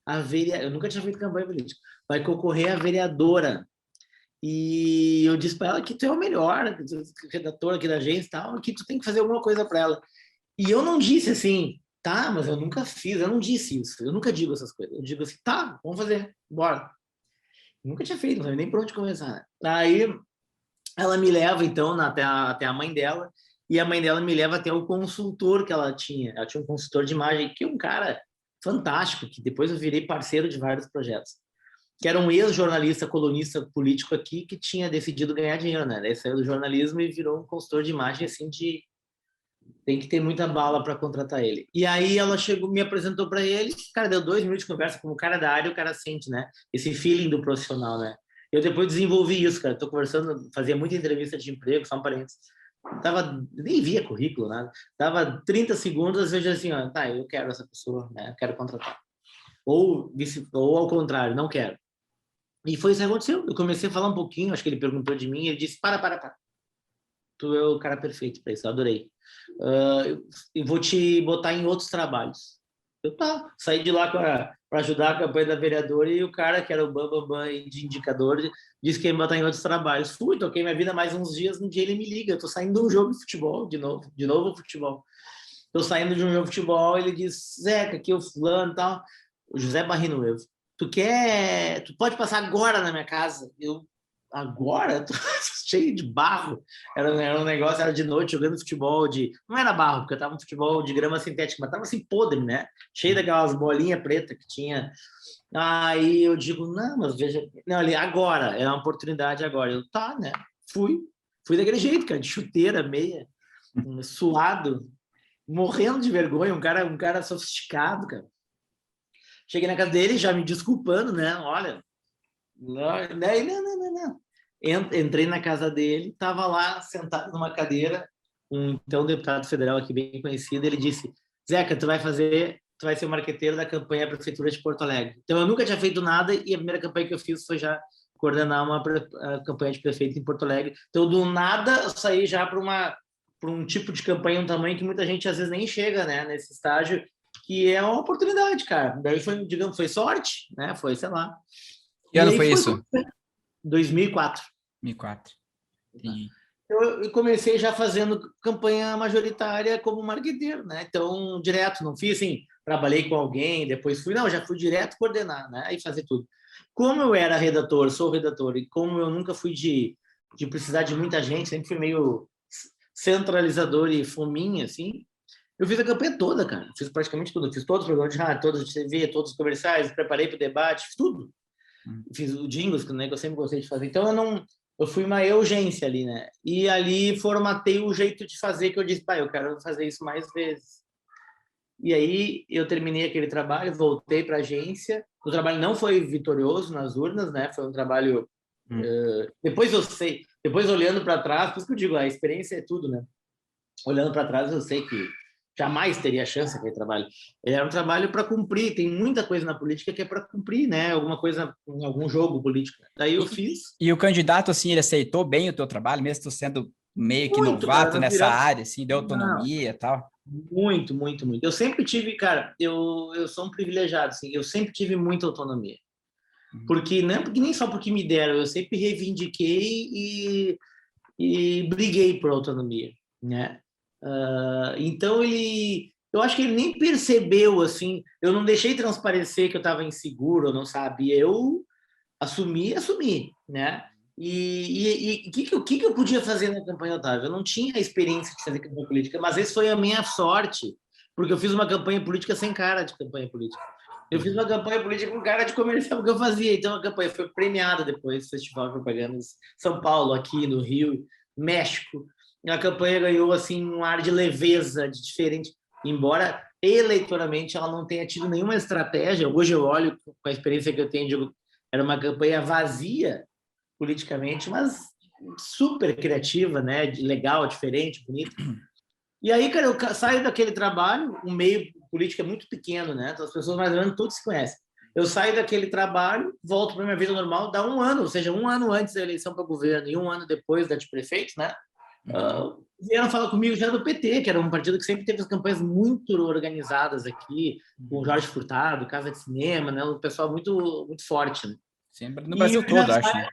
a vereadora. Eu nunca tinha feito campanha política. Vai concorrer a vereadora. E eu disse para ela que tu é o melhor, redator aqui da agência e tal, que tu tem que fazer alguma coisa para ela. E eu não disse assim, tá, mas eu nunca fiz, eu não disse isso, eu nunca digo essas coisas. Eu digo assim, tá, vamos fazer, bora. Nunca tinha feito, não sabia nem por onde começar. Aí ela me leva, então, até a mãe dela, e a mãe dela me leva até o consultor que ela tinha. Ela tinha um consultor de imagem, que é um cara fantástico, que depois eu virei parceiro de vários projetos, que era um ex-jornalista, colunista político aqui, que tinha decidido ganhar dinheiro, né? Ele saiu do jornalismo e virou um consultor de imagem, assim, tem que ter muita bala para contratar ele. E aí ela chegou, me apresentou para ele, cara, deu 2 minutos de conversa, como o cara da área, o cara sente, né? Esse feeling do profissional, né? Eu depois desenvolvi isso, cara. Tô conversando, fazia muita entrevista de emprego, só um parênteses. Nem via currículo, nada. Dava 30 segundos, às vezes assim, ó, tá, eu quero essa pessoa, né? Eu quero contratar. Ou ao contrário, não quero. E foi isso que aconteceu. Eu comecei a falar um pouquinho, acho que ele perguntou de mim, ele disse, para. Tu é o cara perfeito para isso, eu adorei. Eu vou te botar em outros trabalhos. Eu saí de lá para ajudar a campanha da vereadora e o cara, que era o Bambam de indicador, disse que ia me botar em outros trabalhos. Toquei minha vida mais uns dias, no dia ele me liga, eu tô saindo de um jogo de futebol, de novo futebol. Tô saindo de um jogo de futebol, ele diz, Zeca, aqui é o fulano e tal, o José Barrino, tu pode passar agora na minha casa? Agora? Tô cheio de barro. Era um negócio, era de noite jogando futebol não era barro, porque eu tava no futebol de grama sintética, mas tava assim podre, né? Cheio daquelas bolinhas pretas que tinha. Aí eu digo, não, mas veja, não, ali agora, é uma oportunidade agora. Né? Fui daquele jeito, cara, de chuteira, meia, suado, morrendo de vergonha, um cara sofisticado, cara. Cheguei na casa dele, já me desculpando, né? Olha, não. Entrei na casa dele, estava lá sentado numa cadeira, então deputado federal aqui bem conhecido, ele disse, Zeca, tu vai ser o marqueteiro da campanha da Prefeitura de Porto Alegre. Então eu nunca tinha feito nada e a primeira campanha que eu fiz foi já coordenar uma campanha de prefeito em Porto Alegre. Então do nada eu saí já para um tipo de campanha, um tamanho que muita gente às vezes nem chega, né, nesse estágio, que é uma oportunidade, cara. Daí foi, digamos, foi sorte, né? Foi, sei lá. Que E ano aí foi foi isso? 2004. 2004. Entendi. Eu comecei já fazendo campanha majoritária como marqueteiro, né? Então, direto, não fiz assim, trabalhei com alguém, depois fui, não, já fui direto coordenar, né? E fazer tudo. Como eu era redator, sou redator, e como eu nunca fui de precisar de muita gente, sempre fui meio centralizador e fominha, assim, eu fiz a campanha toda, cara. Fiz praticamente tudo. Fiz todos os programas de rádio, todos de TV, todos os comerciais, preparei para o debate, fiz tudo. Fiz o jingles, né, que eu sempre gostei de fazer. Então, eu fui uma urgência ali, né? E ali formatei o jeito de fazer que eu disse, pai, eu quero fazer isso mais vezes. E aí eu terminei aquele trabalho, voltei para a agência. O trabalho não foi vitorioso nas urnas, né? Foi um trabalho... depois eu sei, depois olhando para trás, por isso que eu digo, a experiência é tudo, né? Olhando para trás, eu sei que jamais teria chance aquele trabalho. Ele era um trabalho para cumprir, tem muita coisa na política que é para cumprir, né? Alguma coisa, algum jogo político. Daí eu fiz. E o candidato, assim, ele aceitou bem o teu trabalho, mesmo tu sendo meio que Muito, cara, novato nós nessa viramos. área, assim, de Não, autonomia e tal? muito, muito, muito. Eu sempre tive, cara, eu sou um privilegiado, assim, eu sempre tive muita autonomia. Porque, não é porque nem só porque me deram, eu sempre reivindiquei e briguei por autonomia, né? Então eu acho que ele nem percebeu, assim, eu não deixei transparecer que eu estava inseguro, eu não sabia, eu assumi, né? E o que eu podia fazer na campanha, Otávio? Eu não tinha a experiência de fazer campanha política, mas essa foi a minha sorte, porque eu fiz uma campanha política sem cara de campanha política. Eu fiz uma campanha política com cara de comercial que eu fazia. Então a campanha foi premiada depois, Festival de Propagandas, São Paulo, aqui no Rio, México. E a campanha ganhou assim um ar de leveza, de diferente, embora eleitoralmente ela não tenha tido nenhuma estratégia. Hoje eu olho com a experiência que eu tenho, digo, era uma campanha vazia politicamente, mas super criativa, né? Legal, diferente, bonita. E aí, cara, eu saio daquele trabalho, o meio político é muito pequeno, né? Então as pessoas mais ou menos todos se conhecem. Eu saio daquele trabalho, volto para minha vida normal, dá um ano, ou seja, um ano antes da eleição para governo e um ano depois da de prefeito, né? Vieram falar comigo já do PT, que era um partido que sempre teve as campanhas muito organizadas aqui, com Jorge Furtado, Casa de Cinema, né? Um pessoal muito, muito forte, né? Sempre no E eu Brasil já todo, acho, né?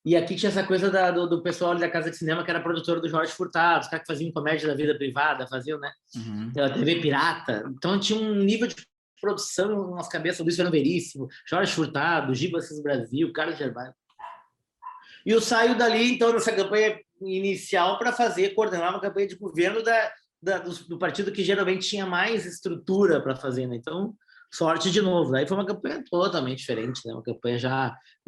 E aqui tinha essa coisa do pessoal da Casa de Cinema que era produtor do Jorge Furtado, os caras que faziam comédia da vida privada, faziam, né? A TV Pirata. Então tinha um nível de produção nas cabeças, Luiz Fernando Veríssimo, Jorge Furtado, Giba Assis Brasil, Carlos Gervásio. E eu saio dali, então, nessa campanha inicial para coordenar uma campanha de governo do partido que geralmente tinha mais estrutura para fazer, né? Então, sorte de novo. Daí foi uma campanha totalmente diferente, né? Uma campanha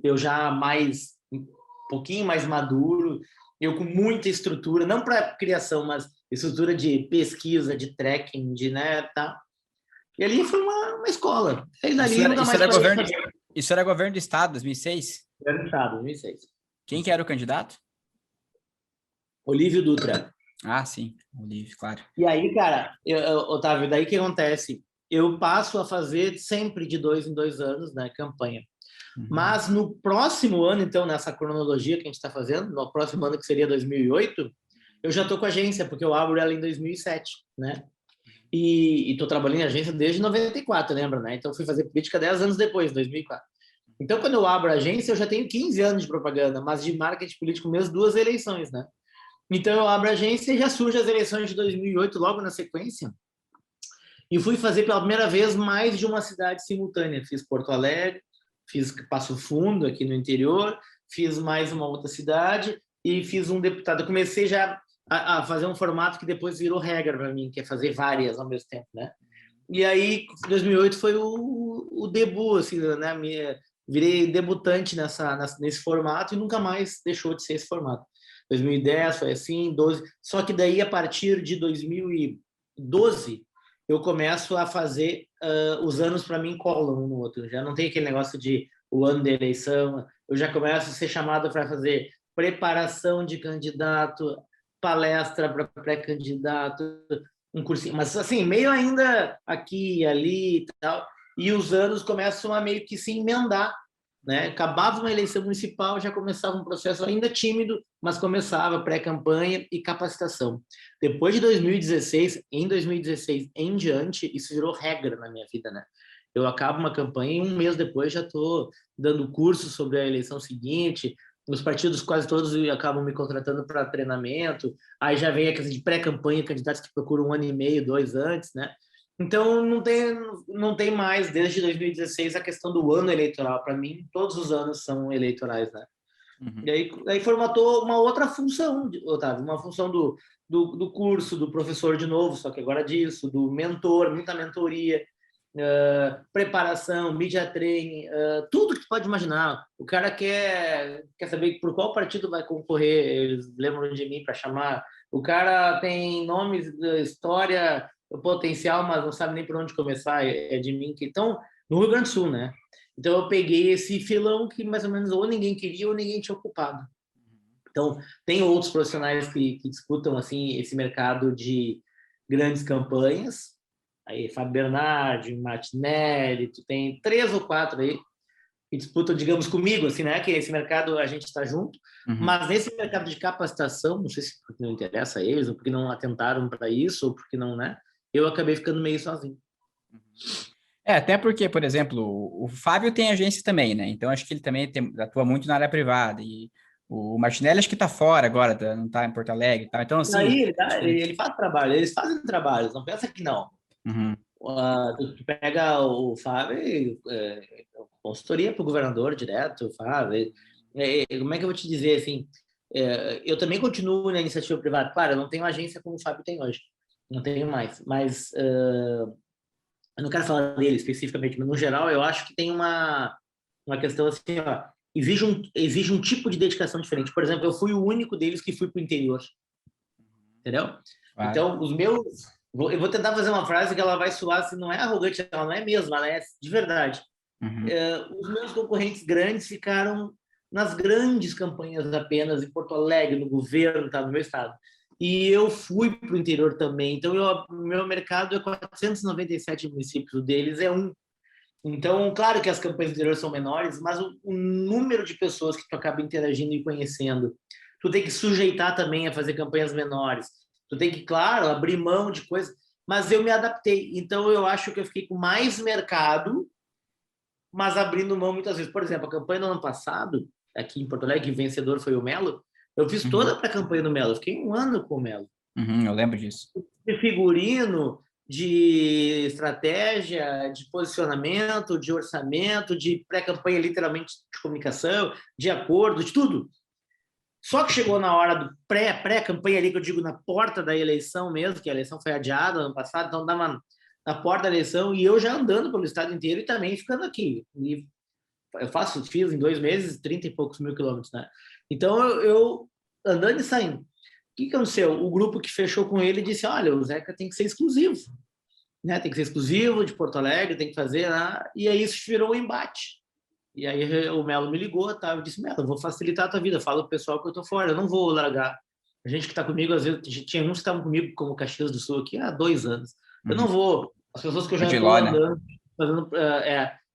eu já mais, um pouquinho mais maduro, eu com muita estrutura, não para criação, mas estrutura de pesquisa, de tracking, né, tá? E ali foi uma escola. Aí dali nunca mais parei de fazer. Isso era governo do estado, 2006? Era estado, 2006. Quem que era o candidato? Olívio Dutra. Ah, sim, Olívio, claro. E aí, cara, Otávio, daí o que acontece? Eu passo a fazer sempre de 2 em 2 anos, né, campanha. Mas no próximo ano, então, nessa cronologia que a gente está fazendo, no próximo ano que seria 2008, eu já estou com a agência, porque eu abro ela em 2007, né? E estou trabalhando em agência desde 94, lembra, né? Então fui fazer política 10 anos depois, 2004. Então, quando eu abro a agência, eu já tenho 15 anos de propaganda, mas de marketing político mesmo, 2 eleições, né? Então, eu abro a agência e já surge as eleições de 2008, logo na sequência. E fui fazer pela primeira vez mais de uma cidade simultânea. Fiz Porto Alegre, fiz Passo Fundo, aqui no interior, fiz mais uma outra cidade e fiz um deputado. Eu comecei já a fazer um formato que depois virou regra para mim, que é fazer várias ao mesmo tempo, né? E aí, 2008 foi o debut, assim, né? Virei debutante nesse formato e nunca mais deixou de ser esse formato. 2010 foi assim, 12. Só que daí, a partir de 2012, eu começo a fazer os anos para mim colam um no outro. Já não tem aquele negócio de o ano da eleição. Eu já começo a ser chamado para fazer preparação de candidato, palestra para pré-candidato, um cursinho, mas assim, meio ainda aqui, ali e tal. E os anos começam a meio que se emendar. né? Acabava uma eleição municipal, já começava um processo ainda tímido, mas começava pré-campanha e capacitação. Depois de 2016, em 2016 em diante, isso virou regra na minha vida, né? Eu acabo uma campanha e um mês depois já estou dando curso sobre a eleição seguinte. Os partidos quase todos acabam me contratando para treinamento. Aí já vem a questão de pré-campanha, candidatos que procuram 1 ano e meio, 2 antes, né? Então, não tem mais, desde 2016, a questão do ano eleitoral. Para mim, todos os anos são eleitorais, né? Uhum. E aí formatou uma outra função, Otávio, uma função do curso, do professor de novo, só que agora disso, do mentor, muita mentoria, preparação, media training, tudo que tu pode imaginar. O cara quer saber por qual partido vai concorrer, eles lembram de mim para chamar. O cara tem nomes, história, potencial, mas não sabe nem por onde começar, é de mim. Então, no Rio Grande do Sul, né? Então, eu peguei esse filão que mais ou menos ou ninguém queria ou ninguém tinha ocupado. Então, tem outros profissionais que disputam assim, esse mercado de grandes campanhas. Aí, Fábio Bernardi, Martinelli, tu tem 3 ou 4 aí que disputam, digamos, comigo, assim, né? Que esse mercado a gente está junto. Uhum. Mas nesse mercado de capacitação, não sei se porque não interessa a eles, ou porque não atentaram para isso, ou porque não, né? Eu acabei ficando meio sozinho. Até porque, por exemplo, o Fábio tem agência também, né? Então, acho que ele também atua muito na área privada. E o Martinelli acho que tá fora agora, não tá em Porto Alegre e tal. Então, E assim, aí, acho que... ele faz trabalho, eles fazem trabalhos, não pensa que não. Uhum. Tu pega o Fábio, consultoria para o governador direto, Fábio. Como é que eu vou te dizer assim? Eu também continuo na iniciativa privada. Claro, eu não tenho agência como o Fábio tem hoje, não tenho mais. Mas eu não quero falar dele especificamente, mas no geral eu acho que tem uma questão assim, ó, exige um tipo de dedicação diferente. Por exemplo, eu fui o único deles que fui para o interior, entendeu? Claro. Então, eu vou tentar fazer uma frase que ela vai soar, assim, não é arrogante, ela não é mesmo, ela é de verdade. Uhum. Os meus concorrentes grandes ficaram nas grandes campanhas apenas, em Porto Alegre, no governo, tá, no meu estado. E eu fui para o interior também. Então, o meu mercado é 497 municípios, o deles é um. Então, claro que as campanhas do interior são menores, mas o número de pessoas que tu acaba interagindo e conhecendo, tu tem que sujeitar também a fazer campanhas menores. Tu tem que, claro, abrir mão de coisas, mas eu me adaptei. Então, eu acho que eu fiquei com mais mercado, mas abrindo mão muitas vezes. Por exemplo, a campanha do ano passado, aqui em Porto Alegre, o vencedor foi o Melo, eu fiz Uhum. toda para a campanha do Melo, eu fiquei 1 ano com o Melo. Uhum. Eu lembro disso. De figurino, de estratégia, de posicionamento, de orçamento, de pré-campanha, literalmente, de comunicação, de acordo, de tudo. Só que chegou na hora do pré-campanha ali, que eu digo na porta da eleição mesmo, que a eleição foi adiada ano passado, então estava na porta da eleição e eu já andando pelo estado inteiro e também ficando aqui. E fiz em 2 meses 30 e poucos mil quilômetros, né? Então eu andando e saindo. O que aconteceu? O grupo que fechou com ele disse: olha, o Zeca tem que ser exclusivo, né? Tem que ser exclusivo de Porto Alegre, tem que fazer lá. E aí isso virou um embate. E aí o Melo me ligou, tá? Eu disse: Melo, eu vou facilitar a tua vida, fala pro pessoal que eu tô fora, eu não vou largar. A gente que tá comigo, às vezes, tinha uns que estavam comigo, como Caxias do Sul aqui, há 2 anos. Eu Uhum. não vou. As pessoas que eu já estou Odiló, né? andando,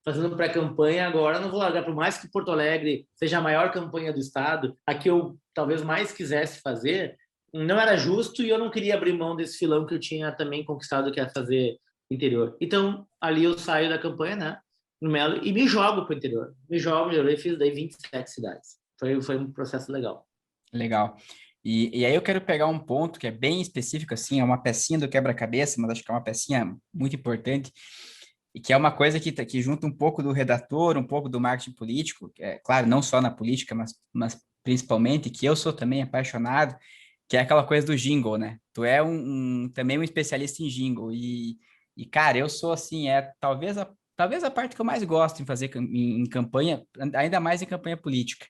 fazendo pré-campanha agora, eu não vou largar, por mais que Porto Alegre seja a maior campanha do estado, a que eu talvez mais quisesse fazer, não era justo e eu não queria abrir mão desse filão que eu tinha também conquistado, que é fazer interior. Então, ali eu saio da campanha, né, no Melo, e me jogo para o interior. Eu fiz daí 27 cidades. Foi um processo legal. Legal. E aí eu quero pegar um ponto que é bem específico, assim, é uma pecinha do quebra-cabeça, mas acho que é uma pecinha muito importante, e que é uma coisa que junta um pouco do redator, um pouco do marketing político, claro, não só na política, mas principalmente, que eu sou também apaixonado, que é aquela coisa do jingle, né? Tu é também um especialista em jingle, e cara, eu sou assim, talvez a parte que eu mais gosto em fazer em campanha, ainda mais em campanha política.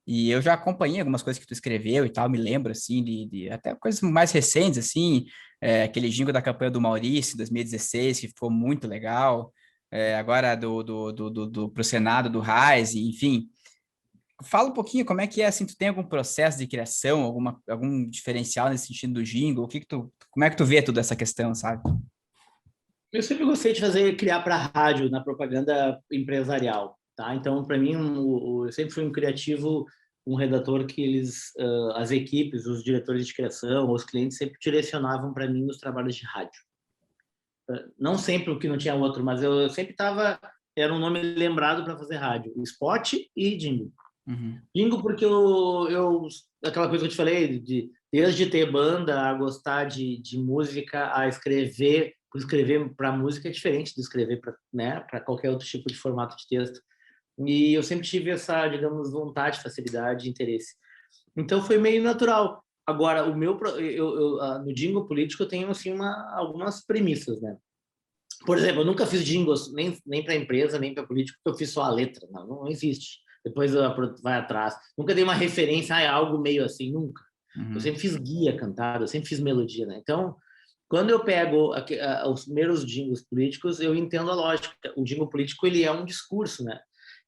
E eu já acompanhei algumas coisas que tu escreveu e tal, me lembro, assim, de até coisas mais recentes, assim, aquele jingle da campanha do Maurício, em 2016, que ficou muito legal, agora pro Senado, do Reis, enfim. Fala um pouquinho como é que é, assim, tu tem algum processo de criação, algum diferencial nesse sentido do jingle, como é que tu vê toda essa questão, sabe? Eu sempre gostei de criar para rádio, na propaganda empresarial. tá? Então, para mim, eu sempre fui um criativo, um redator que as equipes, os diretores de criação, os clientes sempre direcionavam para mim nos trabalhos de rádio. Não sempre, o que não tinha outro, mas eu sempre era um nome lembrado para fazer rádio, spot e jingle. Jingle porque aquela coisa que eu te falei, desde ter banda a gostar de música, a escrever para música é diferente de escrever para, né, para qualquer outro tipo de formato de texto. E eu sempre tive essa, digamos, vontade, facilidade, interesse. Então foi meio natural. Agora, no jingle político eu tenho assim algumas premissas, né? Por exemplo, eu nunca fiz jingles nem para empresa, nem para político, porque eu fiz só a letra. Não existe. Depois vai atrás. Nunca dei uma referência a algo meio assim, nunca. Eu sempre fiz guia cantado, eu sempre fiz melodia, né? Então, quando eu pego os primeiros jingles políticos, eu entendo a lógica. O jingle político, ele é um discurso, né?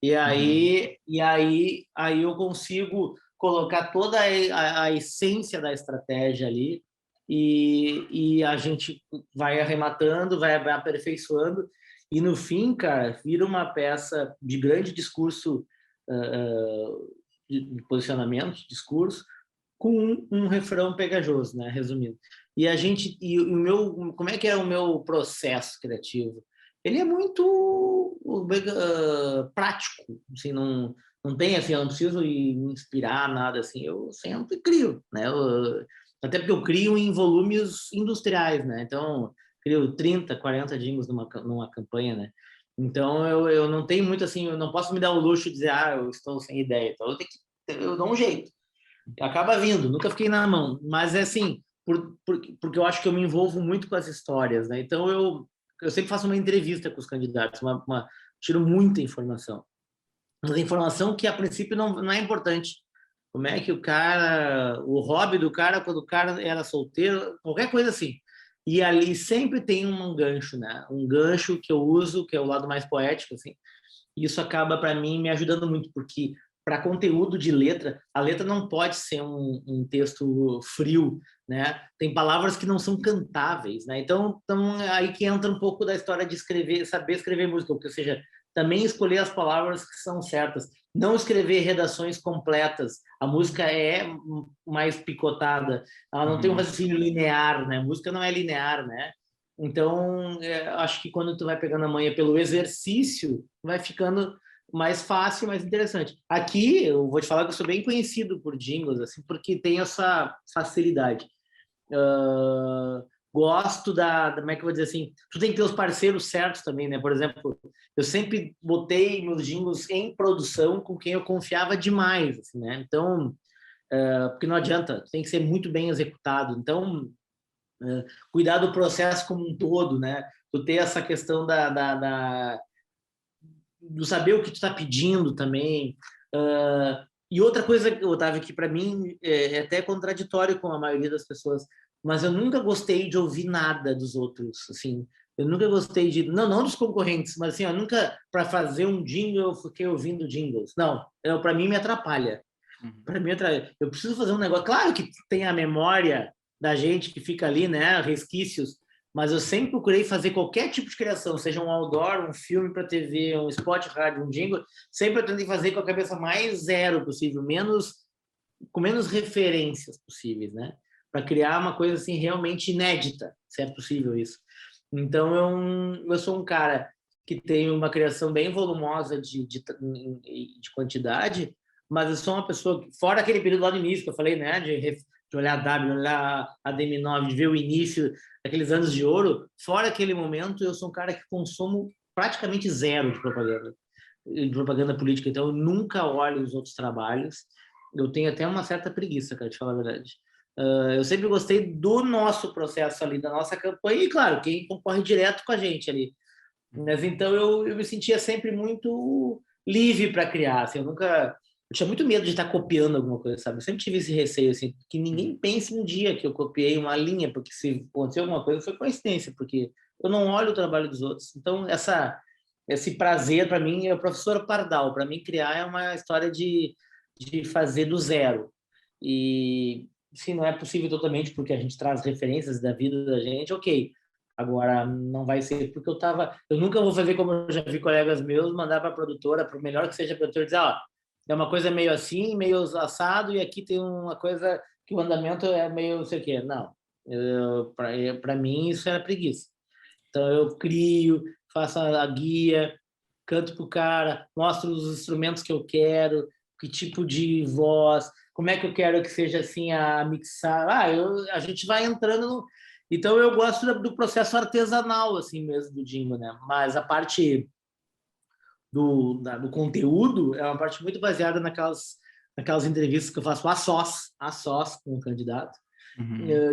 E aí eu consigo colocar toda a essência da estratégia ali e a gente vai arrematando, vai aperfeiçoando e no fim, cara, vira uma peça de grande discurso, de posicionamento, de discurso, com um refrão pegajoso, né? Resumindo. Como é que é o meu processo criativo? Ele é muito prático, assim, não tem assim, eu não preciso me inspirar nada assim, eu sempre crio, né? Até porque eu crio em volumes industriais, né? Então, crio 30, 40 jingles numa campanha, né? Então, eu não tenho muito assim, eu não posso me dar o luxo de dizer, eu estou sem ideia. Então, eu dou um jeito. Acaba vindo, nunca fiquei na mão. Mas é assim, porque eu acho que eu me envolvo muito com as histórias, né? Então, eu sempre faço uma entrevista com os candidatos, tiro muita informação. Mas informação que, a princípio, não é importante. Como é que o hobby do cara, quando o cara era solteiro, qualquer coisa assim. E ali sempre tem um gancho, né? Um gancho que eu uso, que é o lado mais poético, assim. E isso acaba, para mim, me ajudando muito, porque para conteúdo de letra, a letra não pode ser um texto frio, né? Tem palavras que não são cantáveis, né? Então, aí que entra um pouco da história de escrever, saber escrever música, ou seja, também escolher as palavras que são certas, não escrever redações completas. A música é mais picotada, ela não tem um raciocínio linear, né? A música não é linear, né? Então, acho que quando tu vai pegando a manha pelo exercício, vai ficando mais fácil, mais interessante. Aqui, eu vou te falar que eu sou bem conhecido por jingles, assim, porque tem essa facilidade. Gosto como é que eu vou dizer assim, tu tem que ter os parceiros certos também, né? Por exemplo, eu sempre botei meus jingles em produção com quem eu confiava demais, assim, né? Então, porque não adianta, tem que ser muito bem executado. Então, cuidar do processo como um todo, né? Tu ter essa questão do saber o que tu está pedindo também. E outra coisa, Otávio, que para mim é até contraditório com a maioria das pessoas, mas eu nunca gostei de ouvir nada dos outros, assim. Eu nunca gostei não dos concorrentes, mas assim, eu nunca, para fazer um jingle, eu fiquei ouvindo jingles. Não, para mim me atrapalha. Para mim, eu preciso fazer um negócio. Claro que tem a memória da gente que fica ali, né, resquícios, mas eu sempre procurei fazer qualquer tipo de criação, seja um outdoor, um filme para TV, um spot rádio, um jingle, sempre eu tentei fazer com a cabeça mais zero possível, com menos referências possíveis, né, para criar uma coisa assim realmente inédita, se é possível isso. Então eu sou um cara que tem uma criação bem volumosa de quantidade, mas eu sou uma pessoa que, fora aquele período lá no início que eu falei, né, de olhar a W, olhar a DM9, de ver o início daqueles anos de ouro, fora aquele momento, eu sou um cara que consumo praticamente zero de propaganda política, então eu nunca olho os outros trabalhos, eu tenho até uma certa preguiça, cara, de falar a verdade. Eu sempre gostei do nosso processo ali, da nossa campanha, e claro, quem concorre direto com a gente ali. Mas então eu me sentia sempre muito livre para criar, assim, eu tinha muito medo de estar copiando alguma coisa, sabe? Eu sempre tive esse receio, assim, que ninguém pense um dia que eu copiei uma linha, porque se aconteceu alguma coisa foi coincidência, porque eu não olho o trabalho dos outros. Então, esse prazer, para mim, é o professor Pardal. Para mim, criar é uma história de fazer do zero. E, se não é possível totalmente, porque a gente traz referências da vida da gente, ok. Agora, não vai ser porque eu nunca vou fazer como eu já vi colegas meus, mandar para a produtora, por melhor que seja a produtora, dizer, ó, é uma coisa meio assim, meio assado, e aqui tem uma coisa que o andamento é meio não sei o quê. Não, para mim isso era preguiça. Então eu crio, faço a guia, canto pro cara, mostro os instrumentos que eu quero, que tipo de voz, como é que eu quero que seja assim a mixar. A gente vai entrando no... Então eu gosto do processo artesanal assim mesmo do jingle, né? Mas a parte do conteúdo é uma parte muito baseada naquelas entrevistas que eu faço a sós com o candidato,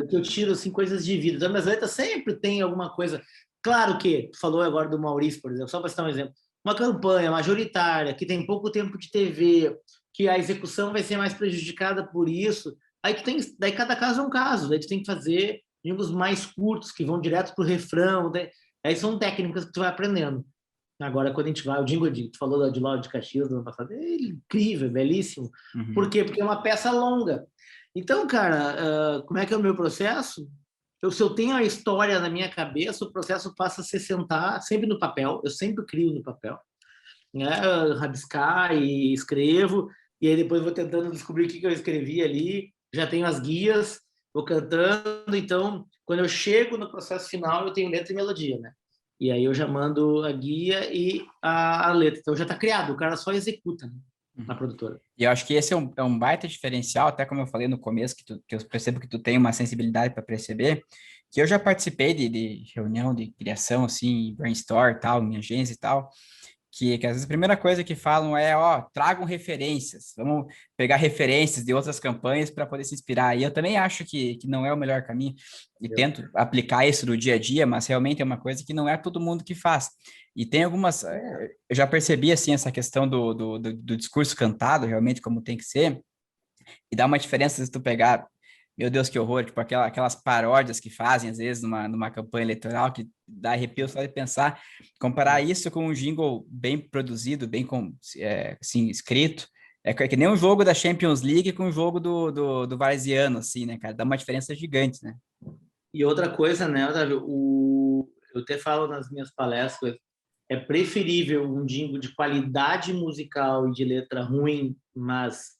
que eu tiro assim coisas de vida. Então, minhas letras sempre tem alguma coisa. Claro que tu falou agora do Maurício, por exemplo, só para citar um exemplo, uma campanha majoritária que tem pouco tempo de TV, que a execução vai ser mais prejudicada por isso. Aí daí cada caso é um caso, daí tu tem que fazer jingles mais curtos que vão direto pro refrão, aí são técnicas que tu vai aprendendo. Agora, quando a gente vai, o jingle, tu falou de Lauro de Caxias no ano passado, é incrível, belíssimo. Por quê? Porque é uma peça longa. Então, cara, como é que é o meu processo? Se eu tenho a história na minha cabeça, o processo passa a se sentar sempre no papel. Eu sempre crio no papel, né? Rabiscar e escrevo, e aí depois vou tentando descobrir o que eu escrevi ali. Já tenho as guias, vou cantando. Então, quando eu chego no processo final, eu tenho letra e melodia, né? E aí eu já mando a guia e a letra. Então já está criado, o cara só executa, né, na produtora. E eu acho que esse é um baita diferencial, até como eu falei no começo, que eu percebo que tu tem uma sensibilidade para perceber, que eu já participei de reunião de criação, assim, brainstorm, tal, em agência e tal, que às vezes a primeira coisa que falam é, ó, tragam referências, vamos pegar referências de outras campanhas para poder se inspirar. E eu também acho que não é o melhor caminho, e tento aplicar isso no dia a dia, mas realmente é uma coisa que não é todo mundo que faz. E tem algumas, eu já percebi, assim, essa questão do discurso cantado, realmente como tem que ser, e dá uma diferença se tu pegar, meu Deus, que horror, tipo aquelas paródias que fazem, às vezes, numa campanha eleitoral, que dá arrepio só de pensar, comparar isso com um jingle bem produzido, bem assim, escrito, é que nem um jogo da Champions League com um jogo do Varziano, assim, né, cara? Dá uma diferença gigante, né? E outra coisa, né, Otávio, eu até falo nas minhas palestras, é preferível um jingle de qualidade musical e de letra ruim, mas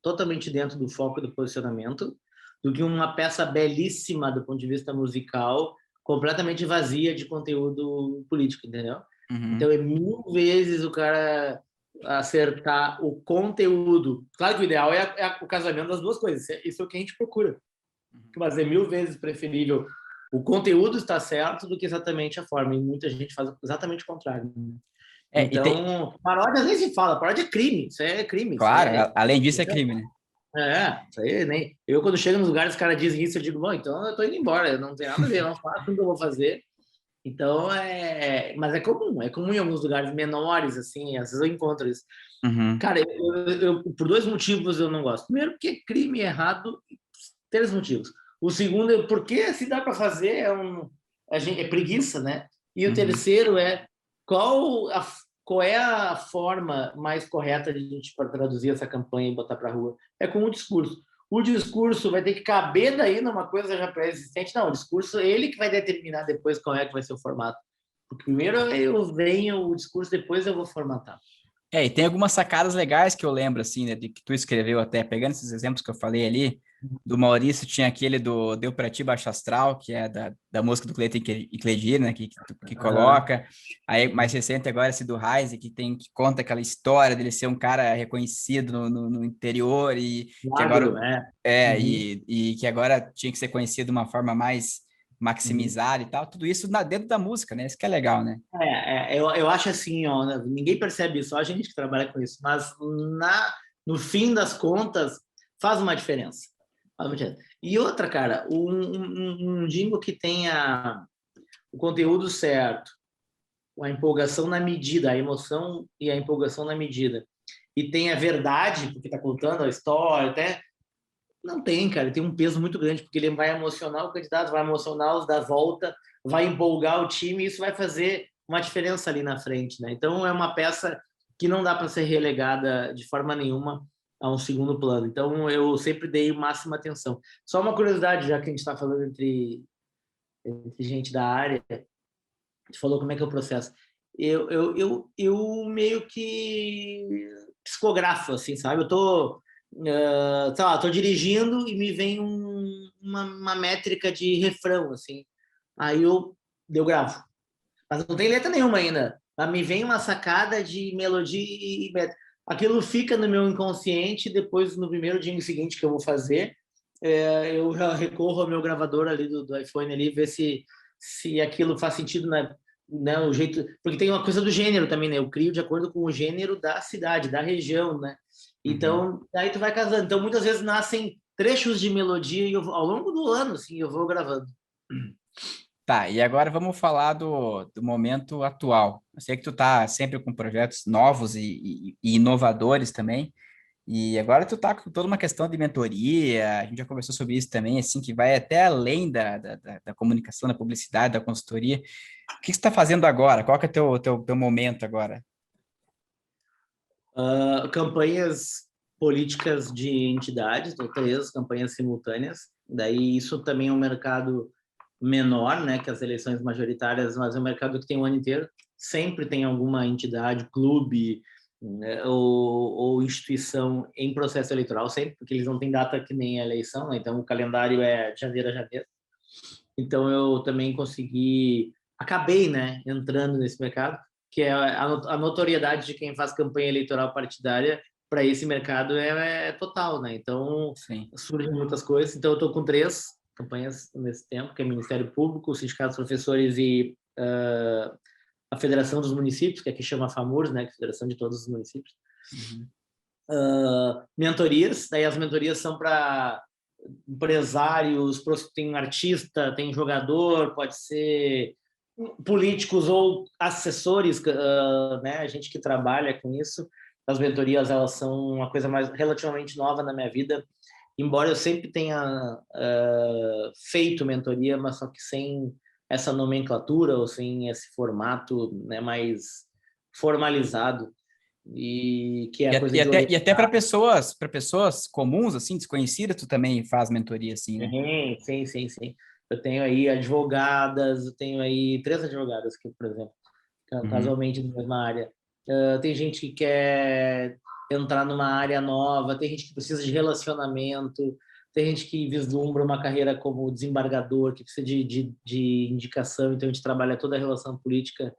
totalmente dentro do foco e do posicionamento, do que uma peça belíssima do ponto de vista musical, completamente vazia de conteúdo político, entendeu? Então é 1000 vezes o cara acertar o conteúdo. Claro que o ideal é o casamento das duas coisas, isso é o que a gente procura. Mas é 1000 vezes preferível o conteúdo estar certo do que exatamente a forma. E muita gente faz exatamente o contrário, né? Então, paródia nem se fala, paródia é crime, isso é crime. Claro, além disso é crime, né? Isso aí nem. Eu, quando chego nos lugares, os caras dizem isso, eu digo, bom, então eu tô indo embora, eu não tem nada a ver, eu não faço o que eu vou fazer. Então, mas é comum em alguns lugares menores, assim, às vezes eu encontro isso. Cara, por 2 motivos eu não gosto. Primeiro, porque crime errado, 3 motivos. O segundo é porque se dá para fazer é preguiça, né? E o terceiro é qual é a forma mais correta de a gente traduzir essa campanha e botar para a rua? É com o discurso. O discurso vai ter que caber daí numa coisa já pré-existente. Não, o discurso é ele que vai determinar depois qual é que vai ser o formato. Porque primeiro eu venho o discurso, depois eu vou formatar. E tem algumas sacadas legais que eu lembro, assim, né, de que tu escreveu até, pegando esses exemplos que eu falei ali, do Maurício tinha aquele do Deu Pra Ti Baixo Astral, que é da música do Cleiton e Cledir, né, que coloca. Aí, mais recente agora, esse do Heise, que conta aquela história dele ser um cara reconhecido no interior e que agora... E que agora tinha que ser conhecido de uma forma mais maximizada e tal. Tudo isso dentro da música, né? Isso que é legal, né? Eu acho assim, ó, ninguém percebe isso, só a gente que trabalha com isso, mas no fim das contas faz uma diferença. E outra, cara, um jingle que tenha o conteúdo certo, a empolgação na medida, a emoção e a empolgação na medida, e tem a verdade, porque está contando a história, até não tem, cara, tem um peso muito grande, porque ele vai emocionar o candidato, vai emocionar os da volta, vai empolgar o time, e isso vai fazer uma diferença ali na frente, né? Então é uma peça que não dá para ser relegada de forma nenhuma a um segundo plano. Então eu sempre dei máxima atenção. Só uma curiosidade, já que a gente está falando entre entre gente da área. Tu falou como é que é o processo. Eu meio que psicografo, assim, sabe? Eu tô, sei lá, tô dirigindo e me vem uma métrica de refrão, assim. Aí eu gravo. Mas não tem letra nenhuma ainda. Mas me vem uma sacada de melodia e métrica. Aquilo fica no meu inconsciente, depois, no primeiro dia seguinte que eu vou fazer, eu já recorro ao meu gravador ali do iPhone ali, ver se aquilo faz sentido né, o jeito, porque tem uma coisa do gênero também, né? Eu crio de acordo com o gênero da cidade, da região, né? Então, aí tu vai casando. Então, muitas vezes nascem trechos de melodia e ao longo do ano, assim, eu vou gravando. Tá, e agora vamos falar do momento atual. Eu sei que tu tá sempre com projetos novos e inovadores também, e agora tu tá com toda uma questão de mentoria, a gente já conversou sobre isso também, assim, que vai até além da comunicação, da publicidade, da consultoria. O que você está fazendo agora? Qual que é o teu momento agora? Campanhas políticas de entidades, ou 3 campanhas simultâneas. Daí isso também é um mercado menor, né, que as eleições majoritárias, mas é um mercado que tem o ano inteiro. Sempre tem alguma entidade, clube, né, ou instituição em processo eleitoral, sempre, porque eles não têm data que nem a eleição, né? Então o calendário é de janeiro a janeiro. Então eu também acabei, né, entrando nesse mercado, que é a notoriedade de quem faz campanha eleitoral partidária para esse mercado é total, né? Então Sim. surgem muitas coisas. Então eu estou com 3 campanhas nesse tempo, que é Ministério Público, o Sindicato dos Professores e a Federação dos Municípios, que aqui chama FAMURS, né, que é a Federação de Todos os Municípios. Uhum. Mentorias, daí as mentorias são para empresários, tem artista, tem jogador, pode ser políticos ou assessores, né? A gente que trabalha com isso. As mentorias, elas são uma coisa mais relativamente nova na minha vida, embora eu sempre tenha feito mentoria, mas só que sem essa nomenclatura ou sem esse formato, né, mais formalizado, e que é a coisa de E até orientar. para pessoas comuns, assim, desconhecidas, tu também faz mentoria, assim, né? Sim, sim, sim. Eu tenho aí advogadas, eu tenho aí 3 advogadas que, por exemplo, Uhum. casualmente da mesma área. Tem gente que quer entrar numa área nova, tem gente que precisa de relacionamento, tem gente que vislumbra uma carreira como desembargador, que precisa de indicação, então a gente trabalha toda a relação política.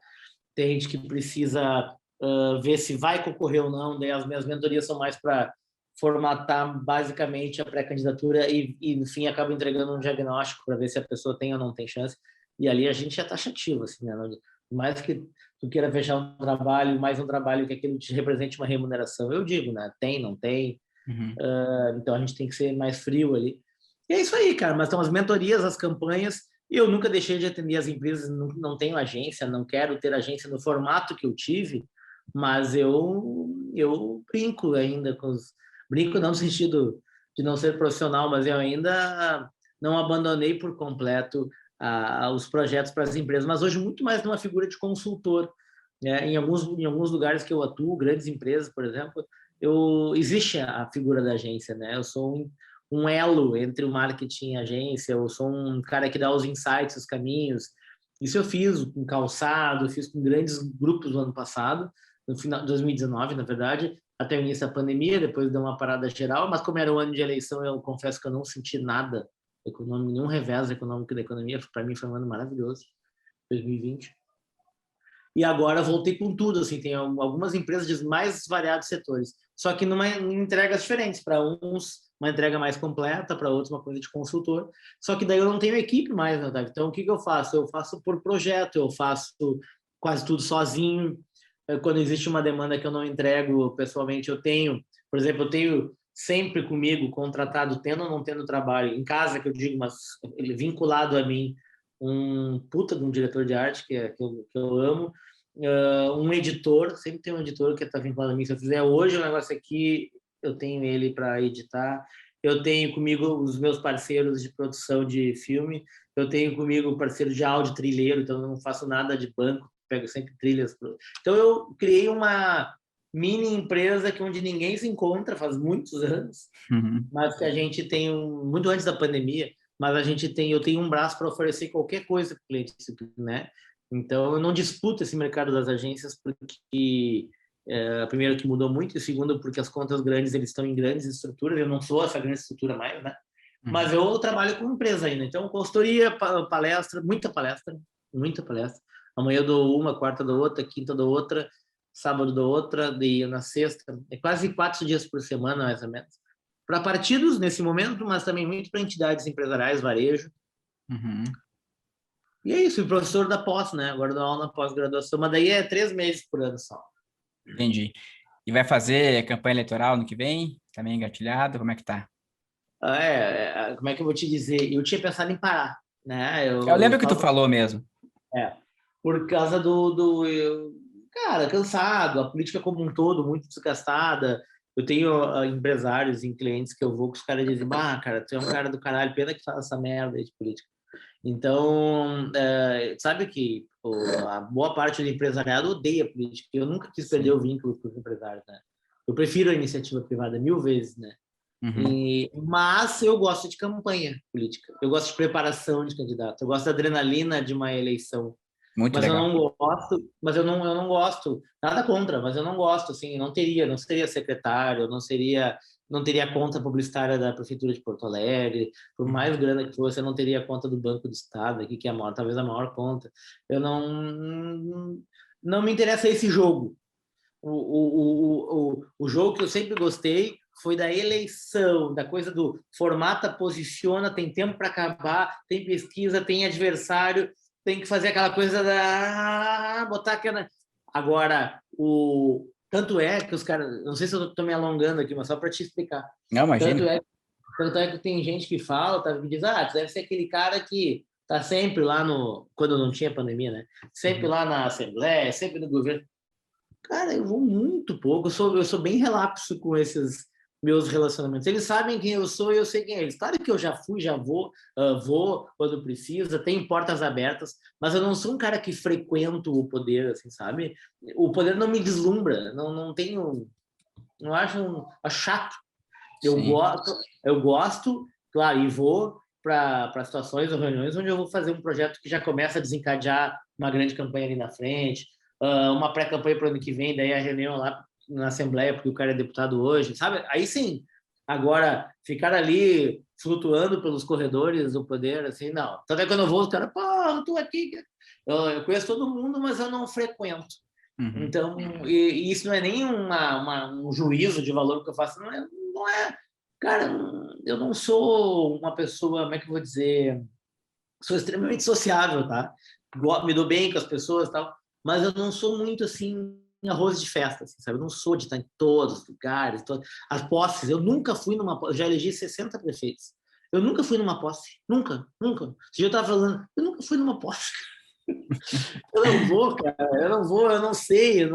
Tem gente que precisa ver se vai concorrer ou não, daí as minhas mentorias são mais para formatar basicamente a pré-candidatura e, no fim, acaba entregando um diagnóstico para ver se a pessoa tem ou não tem chance. E ali a gente é taxativo, assim, né? Mais que tu queira fechar um trabalho, mais um trabalho que aquilo te represente uma remuneração. Eu digo, né? Tem, não tem. Uhum. Então a gente tem que ser mais frio ali. E é isso aí, cara. Mas são as mentorias, as campanhas. E eu nunca deixei de atender as empresas, não tenho agência, não quero ter agência no formato que eu tive, mas eu brinco ainda com os. Brinco não no sentido de não ser profissional, mas eu ainda não abandonei por completo os projetos para as empresas, mas hoje muito mais numa figura de consultor. Né? Em alguns lugares que eu atuo, grandes empresas, por exemplo, existe a figura da agência, né? Eu sou um elo entre o marketing e a agência, eu sou um cara que dá os insights, os caminhos. Isso eu fiz com calçado, fiz com grandes grupos no ano passado, no final de 2019, na verdade, até o início da pandemia, depois deu uma parada geral, mas como era o ano de eleição, eu confesso que eu não senti nada econômico, nenhum revés econômico da economia, para mim foi um ano maravilhoso, 2020. E agora voltei com tudo, assim, tem algumas empresas de mais variados setores, só que em entregas diferentes, para uns uma entrega mais completa, para outros uma coisa de consultor, só que daí eu não tenho equipe mais, né, Otávio? Então o que eu faço? Eu faço por projeto, eu faço quase tudo sozinho, quando existe uma demanda que eu não entrego pessoalmente, por exemplo, eu tenho sempre comigo contratado, tendo ou não tendo trabalho, em casa, que eu digo, mas ele vinculado a mim, um puta de um diretor de arte que eu amo, um editor, sempre tem um editor que está vinculado a mim. Se eu fizer hoje o negócio aqui, eu tenho ele para editar. Eu tenho comigo os meus parceiros de produção de filme. Eu tenho comigo parceiro de áudio trilheiro, então eu não faço nada de banco, pego sempre trilhas. Então eu criei uma mini empresa onde ninguém se encontra faz muitos anos, Uhum. mas que a gente tem muito antes da pandemia, mas eu tenho um braço para oferecer qualquer coisa para o cliente, né? Então, eu não disputo esse mercado das agências porque, primeiro, que mudou muito, e segundo, porque as contas grandes, eles estão em grandes estruturas, eu não sou essa grande estrutura mais, né? Mas eu trabalho com empresa ainda, então consultoria, palestra, muita palestra, muita palestra. Amanhã eu dou uma, quarta dou outra, quinta dou outra, sábado dou outra, e na sexta, é quase 4 dias por semana, mais ou menos. Para partidos, nesse momento, mas também muito para entidades empresariais, varejo. E é isso, e professor da pós, né? Agora dou aula na pós-graduação, mas daí é 3 meses por ano só. Entendi. E vai fazer campanha eleitoral no que vem? Também engatilhado? Como é que tá? Como é que eu vou te dizer? Eu tinha pensado em parar, né? Eu lembro que tu falou mesmo. Por causa cara, cansado, a política como um todo, muito desgastada. Eu tenho empresários e clientes que eu vou que os caras dizem, cara, tu é um cara do caralho, pena que faz essa merda aí de política. Então, sabe que a boa parte do empresariado odeia política. Eu nunca quis perder o vínculo com os empresários, né? Eu prefiro a iniciativa privada 1000 vezes, né? Mas eu gosto de campanha política. Eu gosto de preparação de candidato. Eu gosto da adrenalina de uma eleição. Muito legal. Eu não gosto, nada contra, mas eu não gosto, assim, não seria secretário, não teria conta publicitária da Prefeitura de Porto Alegre, por mais grana que fosse, eu não teria conta do Banco do Estado, aqui, que é talvez a maior conta. Eu não me interessa esse jogo. O jogo que eu sempre gostei foi da eleição, da coisa do formata, posiciona, tem tempo para acabar, tem pesquisa, tem adversário, tem que fazer aquela coisa da botar aquela. Agora, tanto é que os caras, não sei se eu estou me alongando aqui, mas só para te explicar. Não, imagina. Tanto é que tem gente que fala, que diz, tu deve ser aquele cara que tá sempre lá quando não tinha pandemia, né? Sempre lá na Assembleia, sempre no governo. Cara, eu vou muito pouco, eu sou bem relapso com esses meus relacionamentos. Eles sabem quem eu sou e eu sei quem é eles. Claro que eu já fui, já vou, vou quando precisa, tenho portas abertas, mas eu não sou um cara que frequento o poder, assim, sabe? O poder não me deslumbra, não tenho, não acho chato. Eu gosto, claro, e vou para situações ou reuniões onde eu vou fazer um projeto que já começa a desencadear uma grande campanha ali na frente, uma pré-campanha para o ano que vem, daí a reunião lá na Assembleia, porque o cara é deputado hoje, sabe? Aí sim. Agora, ficar ali flutuando pelos corredores do poder, assim, não. Tanto é que quando eu vou, os caras, eu tô aqui. Eu conheço todo mundo, mas eu não frequento. Então, e isso não é nem um juízo de valor que eu faço, não é. Cara, eu não sou uma pessoa, como é que eu vou dizer? Sou extremamente sociável, tá? Me dou bem com as pessoas e tal, mas eu não sou muito assim arroz de festa, assim, sabe? Eu não sou de estar em todos os lugares, as posses. Eu nunca fui numa posse, já elegi 60 prefeitos. Eu nunca fui numa posse, nunca. Se eu tava falando, eu nunca fui numa posse. Eu não vou, cara, eu não sei.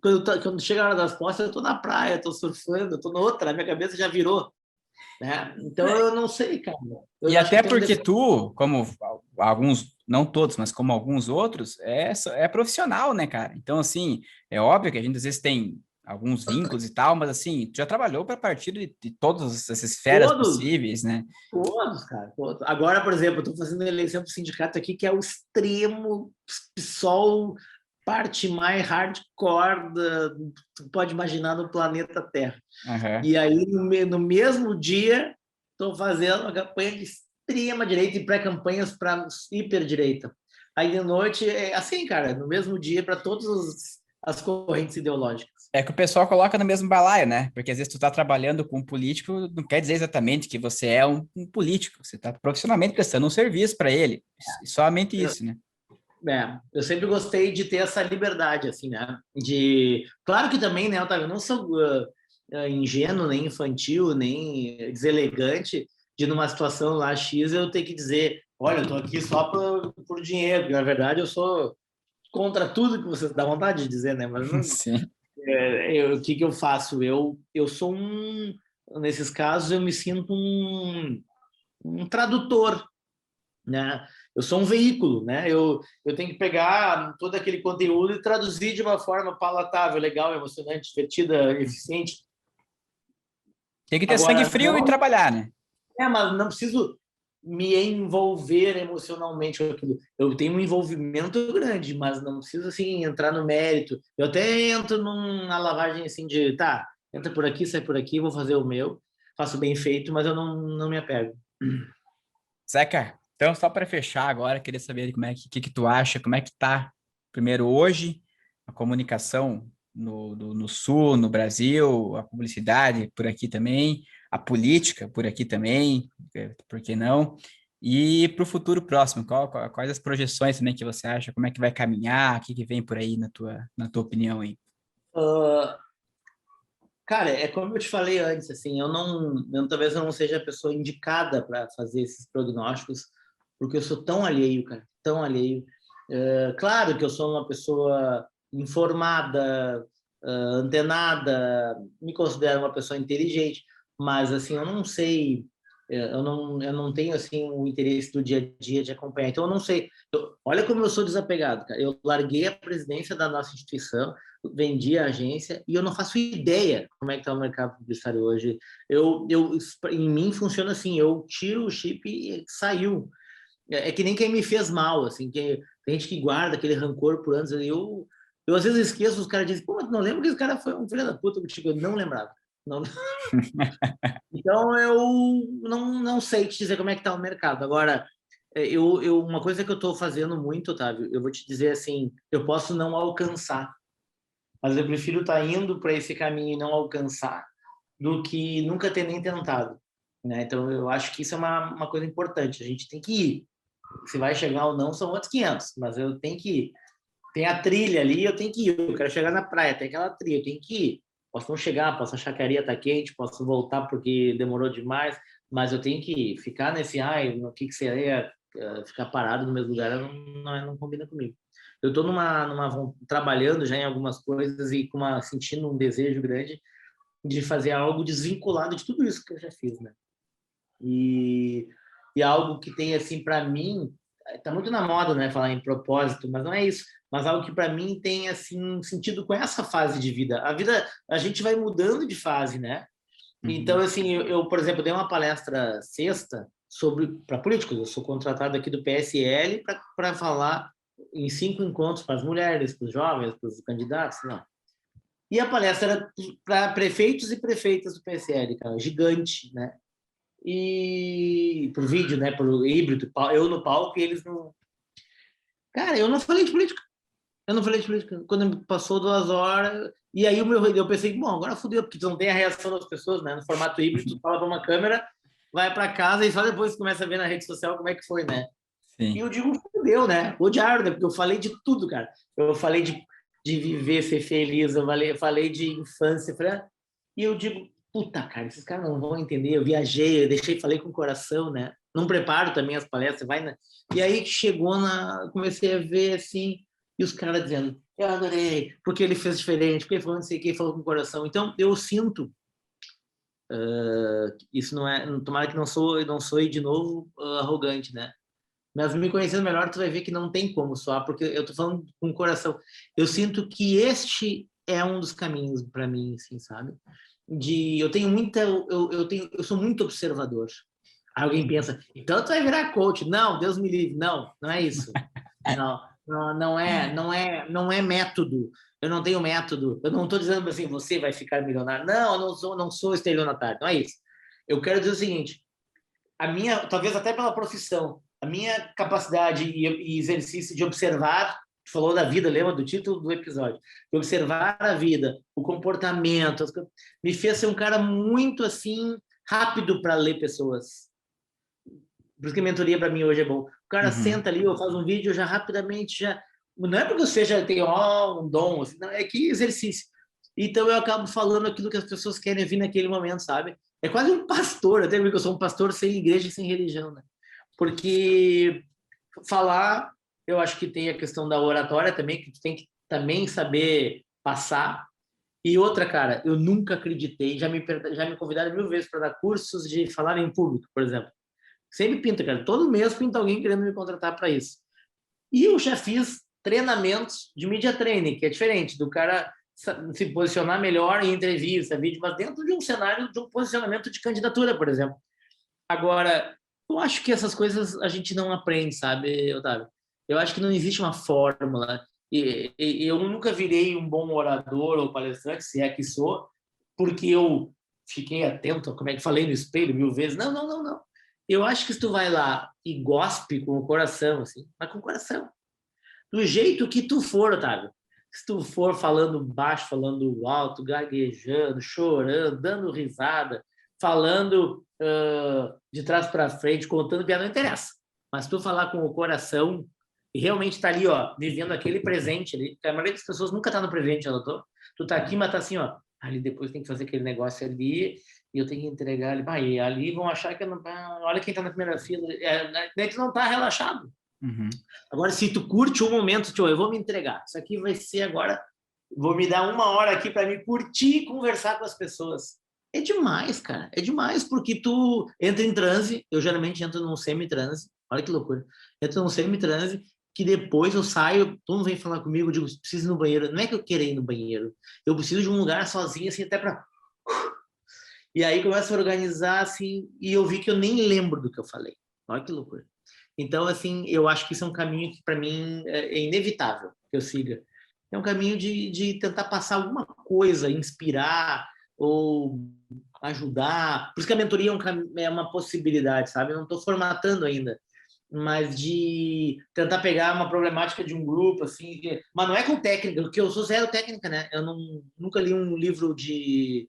Quando chega a hora das posses, eu tô na praia, tô surfando, eu tô noutra, a minha cabeça já virou. Né? Então eu não sei, cara. E até porque tu, como alguns, não todos, mas como alguns outros, é profissional, né, cara? Então, assim, é óbvio que a gente às vezes tem alguns vínculos e tal, mas assim, tu já trabalhou para partido de todas essas esferas possíveis, né? Todos, cara. Todos. Agora, por exemplo, eu estou fazendo eleição para o sindicato aqui, que é o extremo PSOL, parte mais hardcore tu pode imaginar no planeta Terra. E aí, no mesmo dia, estou fazendo uma campanha de extrema direita e pré-campanhas para hiperdireita. Aí de noite, é assim, cara, no mesmo dia, para todas as correntes ideológicas. É que o pessoal coloca no mesmo balaio, né? Porque às vezes tu tá trabalhando com um político, não quer dizer exatamente que você é um político, você tá profissionalmente prestando um serviço para ele. Somente isso, né? Eu sempre gostei de ter essa liberdade, assim, né? Claro que também, né, Otávio, eu não sou ingênuo, nem infantil, nem deselegante de numa situação lá X eu ter que dizer, olha, eu tô aqui só por dinheiro, na verdade eu sou contra tudo que você dá vontade de dizer, né? Mas não, Sim. O que eu faço? Eu sou nesses casos eu me sinto um tradutor, né? Eu sou um veículo, né? Eu tenho que pegar todo aquele conteúdo e traduzir de uma forma palatável, legal, emocionante, divertida, eficiente. Tem que ter sangue frio e trabalhar, né? Mas não preciso me envolver emocionalmente com aquilo. Eu tenho um envolvimento grande, mas não preciso assim entrar no mérito. Eu até entro numa lavagem assim de, tá, entra por aqui, sai por aqui, vou fazer o meu, faço bem feito, mas eu não me apego. Zeca, então só para fechar agora, queria saber como é que tu acha, como é que tá, primeiro hoje, a comunicação no Sul, no Brasil, a publicidade por aqui também, a política por aqui também, por que não? E para o futuro próximo, quais as projeções também que você acha, como é que vai caminhar, o que vem por aí na tua opinião aí? Uh, Cara, é como eu te falei antes, assim, talvez eu não seja a pessoa indicada para fazer esses prognósticos, porque eu sou tão alheio, cara, tão alheio. Claro que eu sou uma pessoa informada, antenada, me considero uma pessoa inteligente, mas assim, eu não sei, eu não tenho assim o interesse do dia a dia de acompanhar. Então eu não sei. Olha como eu sou desapegado, cara. Eu larguei a presidência da nossa instituição, vendi a agência e eu não faço ideia como é que está o mercado publicitário hoje. Em mim funciona assim, eu tiro o chip e saiu. É que nem quem me fez mal, assim, que tem gente que guarda aquele rancor por anos. Eu às vezes esqueço, os caras dizem, pô, mas tu não lembra que esse cara foi um filho da puta contigo? Eu não lembrava. Não. Então eu não sei te dizer como é que está o mercado. Agora, uma coisa que eu estou fazendo muito, Otávio, eu vou te dizer assim, eu posso não alcançar, mas eu prefiro estar indo para esse caminho e não alcançar do que nunca ter nem tentado, né? Então eu acho que isso é uma coisa importante. A gente tem que ir. Se vai chegar ou não são outros 500, mas eu tenho que ir. Tem a trilha ali, eu tenho que ir. Eu quero chegar na praia, tem aquela trilha, eu tenho que ir. Posso não chegar, posso achar que a areia tá quente, posso voltar porque demorou demais, mas eu tenho que ir. Ficar nesse, o que seria ficar parado no mesmo lugar, não combina comigo. Eu estou trabalhando já em algumas coisas e sentindo um desejo grande de fazer algo desvinculado de tudo isso que eu já fiz, né? E, e algo que tem, assim, para mim, tá muito na moda, né, falar em propósito, mas não é isso. Mas algo que para mim tem, assim, sentido com essa fase de vida. A gente vai mudando de fase, né? Então, Uhum. assim, por exemplo, dei uma palestra sexta para políticos. Eu sou contratado aqui do PSL para falar em 5 encontros para as mulheres, para os jovens, para os candidatos, não. E a palestra era para prefeitos e prefeitas do PSL, cara, gigante, né? E por vídeo, né? Por híbrido, eu no palco e eles no. Cara, eu não falei de política. Eu não falei de política. Quando passou 2 horas, e aí eu pensei, bom, agora fudeu, porque tu não tem a reação das pessoas, né? No formato híbrido, tu fala para uma câmera, vai para casa e só depois tu começa a ver na rede social como é que foi, né? E Sim. eu digo, fudeu, né? Odiaram, né? Porque eu falei de tudo, cara. Eu falei de viver, ser feliz, eu falei de infância, e eu digo, puta, cara, esses caras não vão entender. Eu viajei, eu deixei, falei com o coração, né? Não preparo também as palestras, vai, né? E aí chegou comecei a ver assim, e os caras dizendo, eu adorei, porque ele fez diferente, porque ele falou não sei o que, falou com o coração. Então, eu sinto, isso não é, tomara que não sou de novo arrogante, né? Mas me conhecendo melhor, tu vai ver que não tem como soar, porque eu tô falando com o coração. Eu sinto que este é um dos caminhos para mim, assim, sabe? Eu tenho muita, eu sou muito observador. Aí alguém pensa, então tu vai virar coach? Não, Deus me livre. Não é isso. Não é método. Eu não tenho método. Eu não estou dizendo assim, você vai ficar milionário. Não, eu não sou estelionatário. Não é isso. Eu quero dizer o seguinte: a minha, talvez até pela profissão, a minha capacidade e exercício de observar, falou da vida, lembra do título do episódio, de observar a vida, o comportamento, me fez ser um cara muito assim rápido para ler pessoas. Por isso que a mentoria para mim hoje é bom. O cara Uhum. senta ali, ou faz um vídeo, eu já rapidamente já, não é porque eu seja tenho um dom, assim, não, é que exercício. Então eu acabo falando aquilo que as pessoas querem ouvir naquele momento, sabe? É quase um pastor, até porque eu sou um pastor sem igreja e sem religião, né? Porque falar, eu acho que tem a questão da oratória também, que tu tem que também saber passar. E outra, cara, eu nunca acreditei, já me convidaram 1000 vezes para dar cursos de falar em público, por exemplo. Sempre pinta, cara. Todo mês pinta alguém querendo me contratar para isso. E eu já fiz treinamentos de media training, que é diferente do cara se posicionar melhor em entrevista, vídeo, mas dentro de um cenário de um posicionamento de candidatura, por exemplo. Agora, Eu acho que essas coisas a gente não aprende, sabe, Otávio? Eu acho que não existe uma fórmula. E eu nunca virei um bom orador ou palestrante, se é que sou, porque eu fiquei atento, como é que falei no espelho 1000 vezes. Não, não, não, não. Eu acho que se tu vai lá e gospe com o coração, assim, mas com o coração. Do jeito que tu for, Otávio. Se tu for falando baixo, falando alto, gaguejando, chorando, dando risada, falando de trás para frente, contando piada, não interessa. Mas tu falar com o coração e realmente tá ali, ó, vivendo aquele presente ali. A maioria das pessoas nunca tá no presente, ela tô. Tu tá aqui, mas tá assim, ó. Ali depois tem que fazer aquele negócio ali e eu tenho que entregar ali. Bah, e ali vão achar que eu não. Olha quem tá na primeira fila. Daí tu não tá relaxado. Uhum. Agora, se tu curte um momento, tio, eu vou me entregar. Isso aqui vai ser agora. Vou me dar 1 hora aqui para me curtir e conversar com as pessoas. É demais, cara. É demais, porque tu entra em transe. Eu geralmente entro num semi-transe. Olha que loucura. Entro num semi-transe que depois eu saio, tu não vem falar comigo, eu digo, preciso ir no banheiro. Não é que eu queira ir no banheiro. Eu preciso de um lugar sozinho, assim, até para. E aí começo a organizar, assim, e eu vi que eu nem lembro do que eu falei. Olha que loucura. Então, assim, eu acho que isso é um caminho que, para mim, é inevitável que eu siga. É um caminho de tentar passar alguma coisa, inspirar ou ajudar. Por isso que a mentoria é uma possibilidade, sabe? Eu não estou formatando ainda, mas de tentar pegar uma problemática de um grupo, assim. Mas não é com técnica, porque eu sou zero técnica, né? Eu nunca li um livro de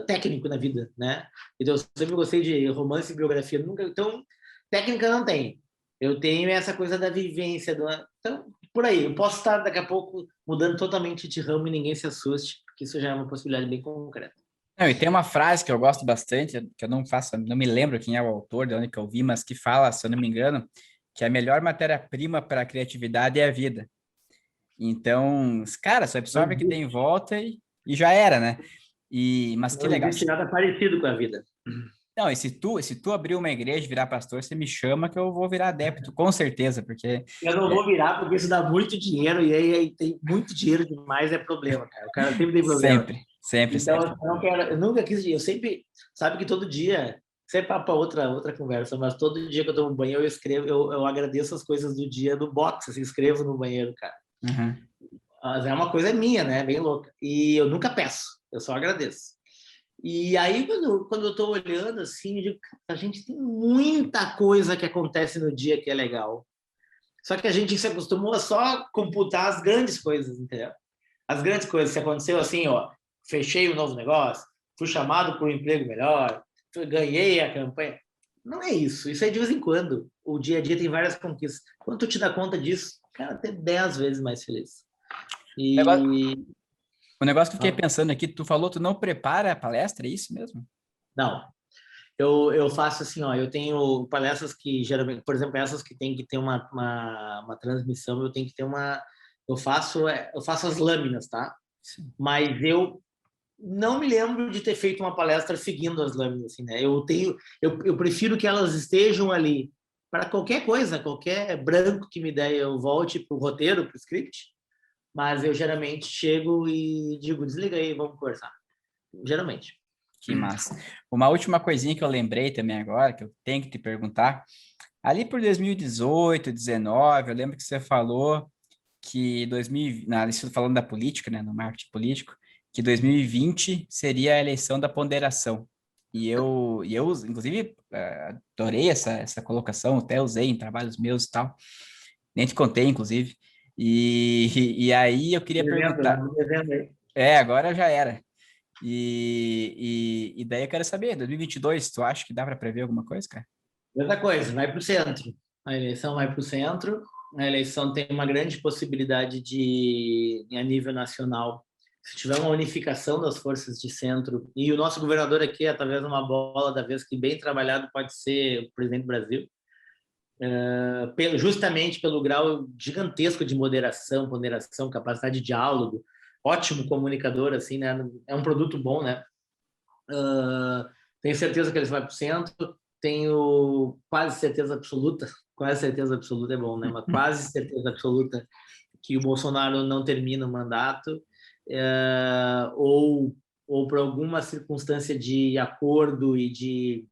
técnico na vida, né? Então, eu sempre gostei de romance e biografia. Nunca, então, técnica não tem. Eu tenho essa coisa da vivência. Então, por aí. Eu posso estar, daqui a pouco, mudando totalmente de ramo e ninguém se assuste, porque isso já é uma possibilidade bem concreta. Não, e tem uma frase que eu gosto bastante, que eu não me lembro quem é o autor, de onde que eu vi, mas que fala, se eu não me engano, que a melhor matéria-prima para a criatividade é a vida. Então, cara, você Não absorve o que tem em existe, volta e já era, né? Mas que não legal. existe nada parecido com a vida. Não, e se tu abrir uma igreja e virar pastor, você me chama que eu vou virar adepto, com certeza, porque Eu não é, vou virar porque isso dá muito dinheiro e aí tem muito dinheiro demais é problema, cara. O cara sempre tem problema. sempre, sempre, Então, sempre. eu não quero, eu nunca quis, eu sempre, sabe que todo dia, sempre para outra conversa, mas todo dia que eu tomo banho eu escrevo, eu agradeço as coisas do dia do box, assim, escrevo no banheiro, cara. Uhum. Mas é uma coisa minha, né? Bem louca. E eu nunca peço, eu só agradeço. E aí, quando eu tô olhando assim, eu digo, a gente tem muita coisa que acontece no dia que é legal. Só que a gente se acostumou a só computar as grandes coisas, entendeu? As grandes coisas. Se aconteceu assim, ó, fechei um novo negócio, fui chamado por um emprego melhor, ganhei a campanha. Não é isso. Isso é de vez em quando. O dia a dia tem várias conquistas. Quando tu te dá conta disso, cara, até 10 vezes mais feliz. Negócio- E O negócio que eu fiquei pensando aqui, tu falou, tu não prepara a palestra, é isso mesmo? não, eu faço assim, ó, eu tenho palestras que geralmente, por exemplo, essas que tem que ter uma transmissão, eu tenho que ter uma, eu faço as lâminas, tá? Sim. Mas eu não me lembro de ter feito uma palestra seguindo as lâminas, assim, né? Eu prefiro que elas estejam ali para qualquer coisa, qualquer branco que me der, eu volte para o roteiro, para o script, mas eu geralmente chego e digo, desliga aí, vamos conversar. Geralmente. Que massa. Uma última coisinha que eu lembrei também agora, que eu tenho que te perguntar. Ali por 2018, 19, eu lembro que você falou que 2000, isso falando da política, né, no marketing político, que 2020 seria a eleição da ponderação. E eu inclusive, adorei essa colocação, até usei em trabalhos meus e tal, nem te contei, inclusive. E aí eu queria Devendo, né? perguntar, Devendo aí. agora já era. E daí eu quero saber, 2022, tu acha que dá para prever alguma coisa, cara? Outra coisa, vai para o centro. A eleição vai para o centro. A eleição tem uma grande possibilidade de, a nível nacional, se tiver uma unificação das forças de centro, e o nosso governador aqui, através de uma bola da vez que bem trabalhado, pode ser o presidente do Brasil, justamente pelo grau gigantesco de moderação, ponderação, capacidade de diálogo, ótimo comunicador, assim, né? É um produto bom, né? Tenho certeza que eles vão para o centro, tenho quase certeza absoluta é bom, né? Mas quase certeza absoluta que o Bolsonaro não termina o mandato, ou por alguma circunstância de acordo e de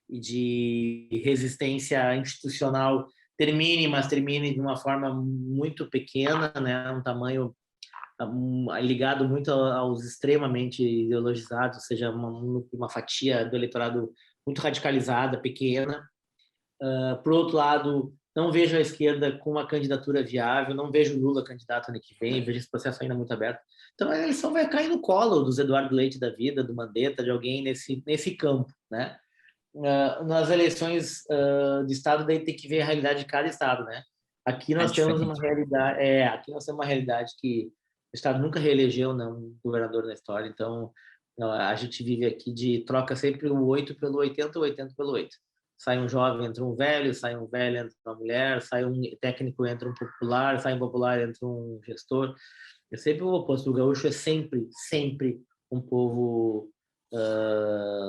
e de resistência institucional termine, mas termine de uma forma muito pequena, né? Um tamanho ligado muito aos extremamente ideologizados, ou seja, uma fatia do eleitorado muito radicalizada, pequena. Por outro lado, não vejo a esquerda com uma candidatura viável, não vejo Lula candidato ano que vem, vejo esse processo ainda muito aberto. Então, a eleição vai cair no colo dos Eduardo Leite da vida, do Mandetta, de alguém nesse campo, né? Nas eleições de estado, daí tem que ver a realidade de cada estado, né? Aqui nós temos uma realidade, aqui nós temos uma realidade que o estado nunca reelegeu, né, um governador na história, então a gente vive aqui de troca sempre o 8 pelo 80, o 80 pelo 8. Sai um jovem, entra um velho, sai um velho, entra uma mulher, sai um técnico, entra um popular, sai um popular, entra um gestor. É sempre o oposto. O gaúcho é sempre um povo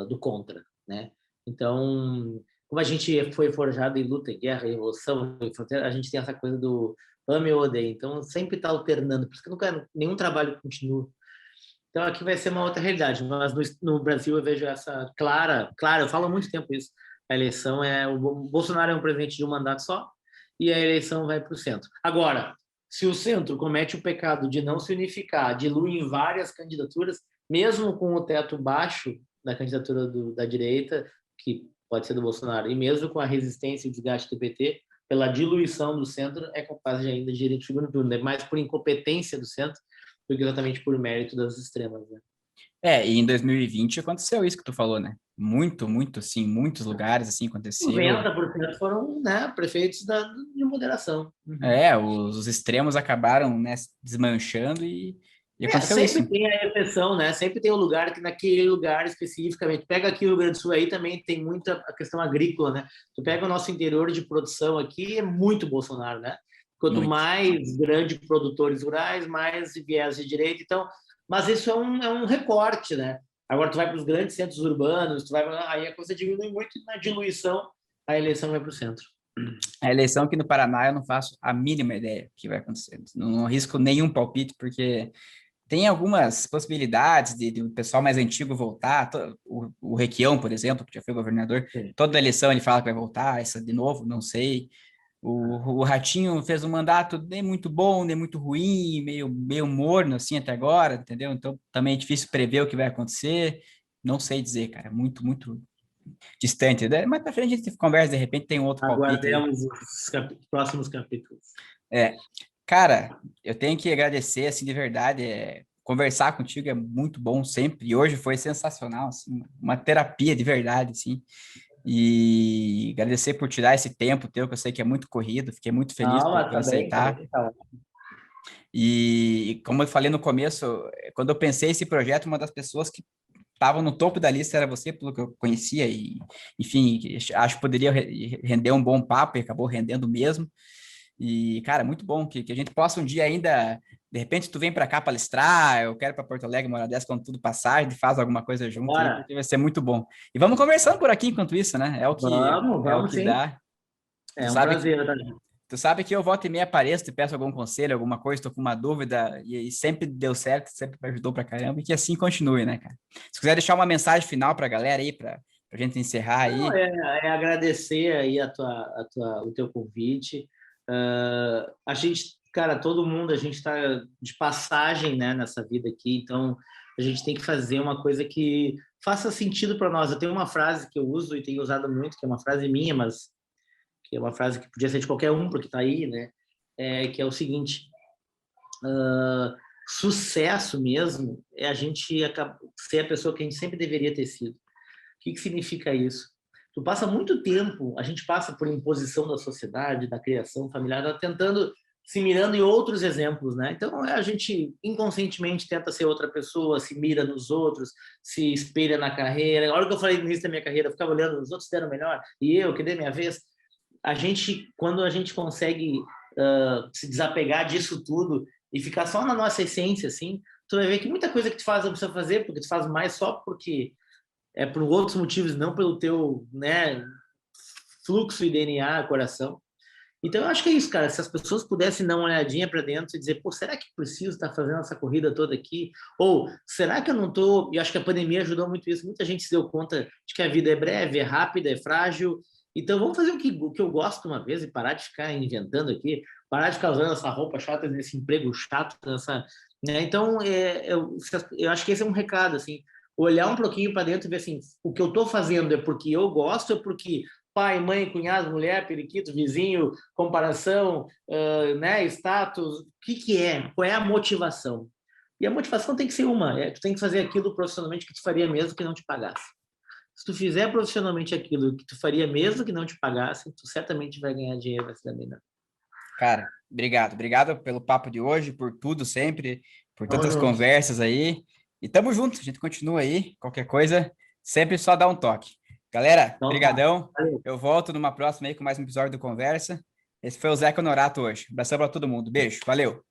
do contra, né? Então, como a gente foi forjado em luta, em guerra, em revolução, em fronteira, a gente tem essa coisa do ame ou odeie. Então, sempre está alternando. Por isso que nunca nenhum trabalho continua. Então, aqui vai ser uma outra realidade. Mas no Brasil eu vejo essa clara, eu falo há muito tempo isso. A eleição o Bolsonaro é um presidente de um mandato só e a eleição vai para o centro. Agora, se o centro comete o pecado de não se unificar, dilui em várias candidaturas, mesmo com o teto baixo da candidatura da direita, que pode ser do Bolsonaro, e mesmo com a resistência e desgaste do PT, pela diluição do centro, é capaz de ainda de ir em segundo turno, né? Mais por incompetência do centro do que exatamente por mérito das extremas, né? E em 2020 aconteceu isso que tu falou, né? Muito, muito, sim, muitos lugares assim aconteceu. 90% foram, né, prefeitos de moderação. Os extremos acabaram, né, desmanchando e aconteceu sempre isso. Tem a exceção, né? Sempre tem um lugar que naquele lugar especificamente. Pega aqui o Rio Grande do Sul, aí também tem muita a questão agrícola, né? Tu pega o nosso interior de produção aqui, é muito Bolsonaro, né? Quanto Muito. mais grandes produtores rurais, mais viés de direita. Então, mas isso é um recorte, né? Agora tu vai para os grandes centros urbanos, aí a coisa diminui muito na diluição, a eleição vai para o centro. A eleição aqui no Paraná eu não faço a mínima ideia do que vai acontecer. Não arrisco nenhum palpite, porque tem algumas possibilidades de o pessoal mais antigo voltar. O Requião, por exemplo, que já foi governador, Sim. toda eleição ele fala que vai voltar, essa de novo, não sei. O Ratinho fez um mandato nem muito bom, nem muito ruim, meio morno assim até agora, entendeu? Então também é difícil prever o que vai acontecer. Não sei dizer, cara, muito, muito distante, né? Mas pra frente a gente conversa, de repente tem um outro palpite aí. Aguardemos os próximos capítulos. Cara, eu tenho que agradecer, assim, de verdade, conversar contigo é muito bom sempre, e hoje foi sensacional, assim, uma terapia de verdade, assim, e agradecer por tirar esse tempo teu, que eu sei que é muito corrido, fiquei muito feliz por aceitar. Tá. E como eu falei no começo, quando eu pensei esse projeto, uma das pessoas que estavam no topo da lista era você, pelo que eu conhecia, e, enfim, acho que poderia render um bom papo, e acabou rendendo mesmo. E, cara, muito bom que a gente possa um dia ainda, de repente, tu vem para cá palestrar, eu quero para Porto Alegre, uma hora dessa, quando tudo passar, a gente faz alguma coisa junto aí, porque vai ser muito bom. E vamos conversando por aqui enquanto isso, né? Vamos que sim. dá. É um prazer, Tu sabe que eu volta e meia apareço, te peço algum conselho, alguma coisa, tô com uma dúvida, e sempre deu certo, sempre me ajudou pra caramba, e que assim continue, né, cara? Se quiser deixar uma mensagem final pra galera aí, pra gente encerrar aí. Não, agradecer aí o teu convite. A gente, cara, todo mundo, a gente está de passagem, né, nessa vida aqui, então a gente tem que fazer uma coisa que faça sentido para nós. Eu tenho uma frase que eu uso e tenho usado muito, que é uma frase minha, mas que é uma frase que podia ser de qualquer um, porque está aí, né? Que é o seguinte: sucesso mesmo é a gente ser a pessoa que a gente sempre deveria ter sido. O que significa isso? Tu passa muito tempo, a gente passa por imposição da sociedade, da criação familiar, tentando, se mirando em outros exemplos, né? Então, a gente inconscientemente tenta ser outra pessoa, se mira nos outros, se espelha na carreira. A hora que eu falei no início da minha carreira, eu ficava olhando, os outros deram melhor, e eu, que dei minha vez. Quando a gente consegue se desapegar disso tudo e ficar só na nossa essência, assim, tu vai ver que muita coisa que tu faz não precisa fazer, porque tu faz mais só porque é por outros motivos, não pelo teu, né, fluxo e DNA, coração. Então, eu acho que é isso, cara. Se as pessoas pudessem dar uma olhadinha para dentro e dizer, pô, será que preciso estar fazendo essa corrida toda aqui? Ou será que eu não estou? E acho que a pandemia ajudou muito isso. Muita gente se deu conta de que a vida é breve, é rápida, é frágil. Então, vamos fazer o que eu gosto uma vez e parar de ficar inventando aqui, parar de ficar usando essa roupa chata, nesse emprego chato, nessa, né? Então, eu acho que esse é um recado, assim, olhar um pouquinho para dentro e ver assim, o que eu estou fazendo é porque eu gosto, é porque pai, mãe, cunhado, mulher, periquito, vizinho, comparação, né, status, o que é? Qual é a motivação? E a motivação tem que ser tu tem que fazer aquilo profissionalmente que tu faria mesmo que não te pagasse. Se tu fizer profissionalmente aquilo que tu faria mesmo que não te pagasse, tu certamente vai ganhar dinheiro, vai se dar bem. Cara, obrigado. Obrigado pelo papo de hoje, por tudo sempre, por Tamo tantas junto. conversas aí. E tamo junto, a gente continua aí. Qualquer coisa, sempre só dá um toque. Galera, Então tá. brigadão. Valeu. Eu volto numa próxima aí com mais um episódio do Conversa. Esse foi o Zeca Honorato hoje. Abração pra todo mundo. Beijo. Valeu.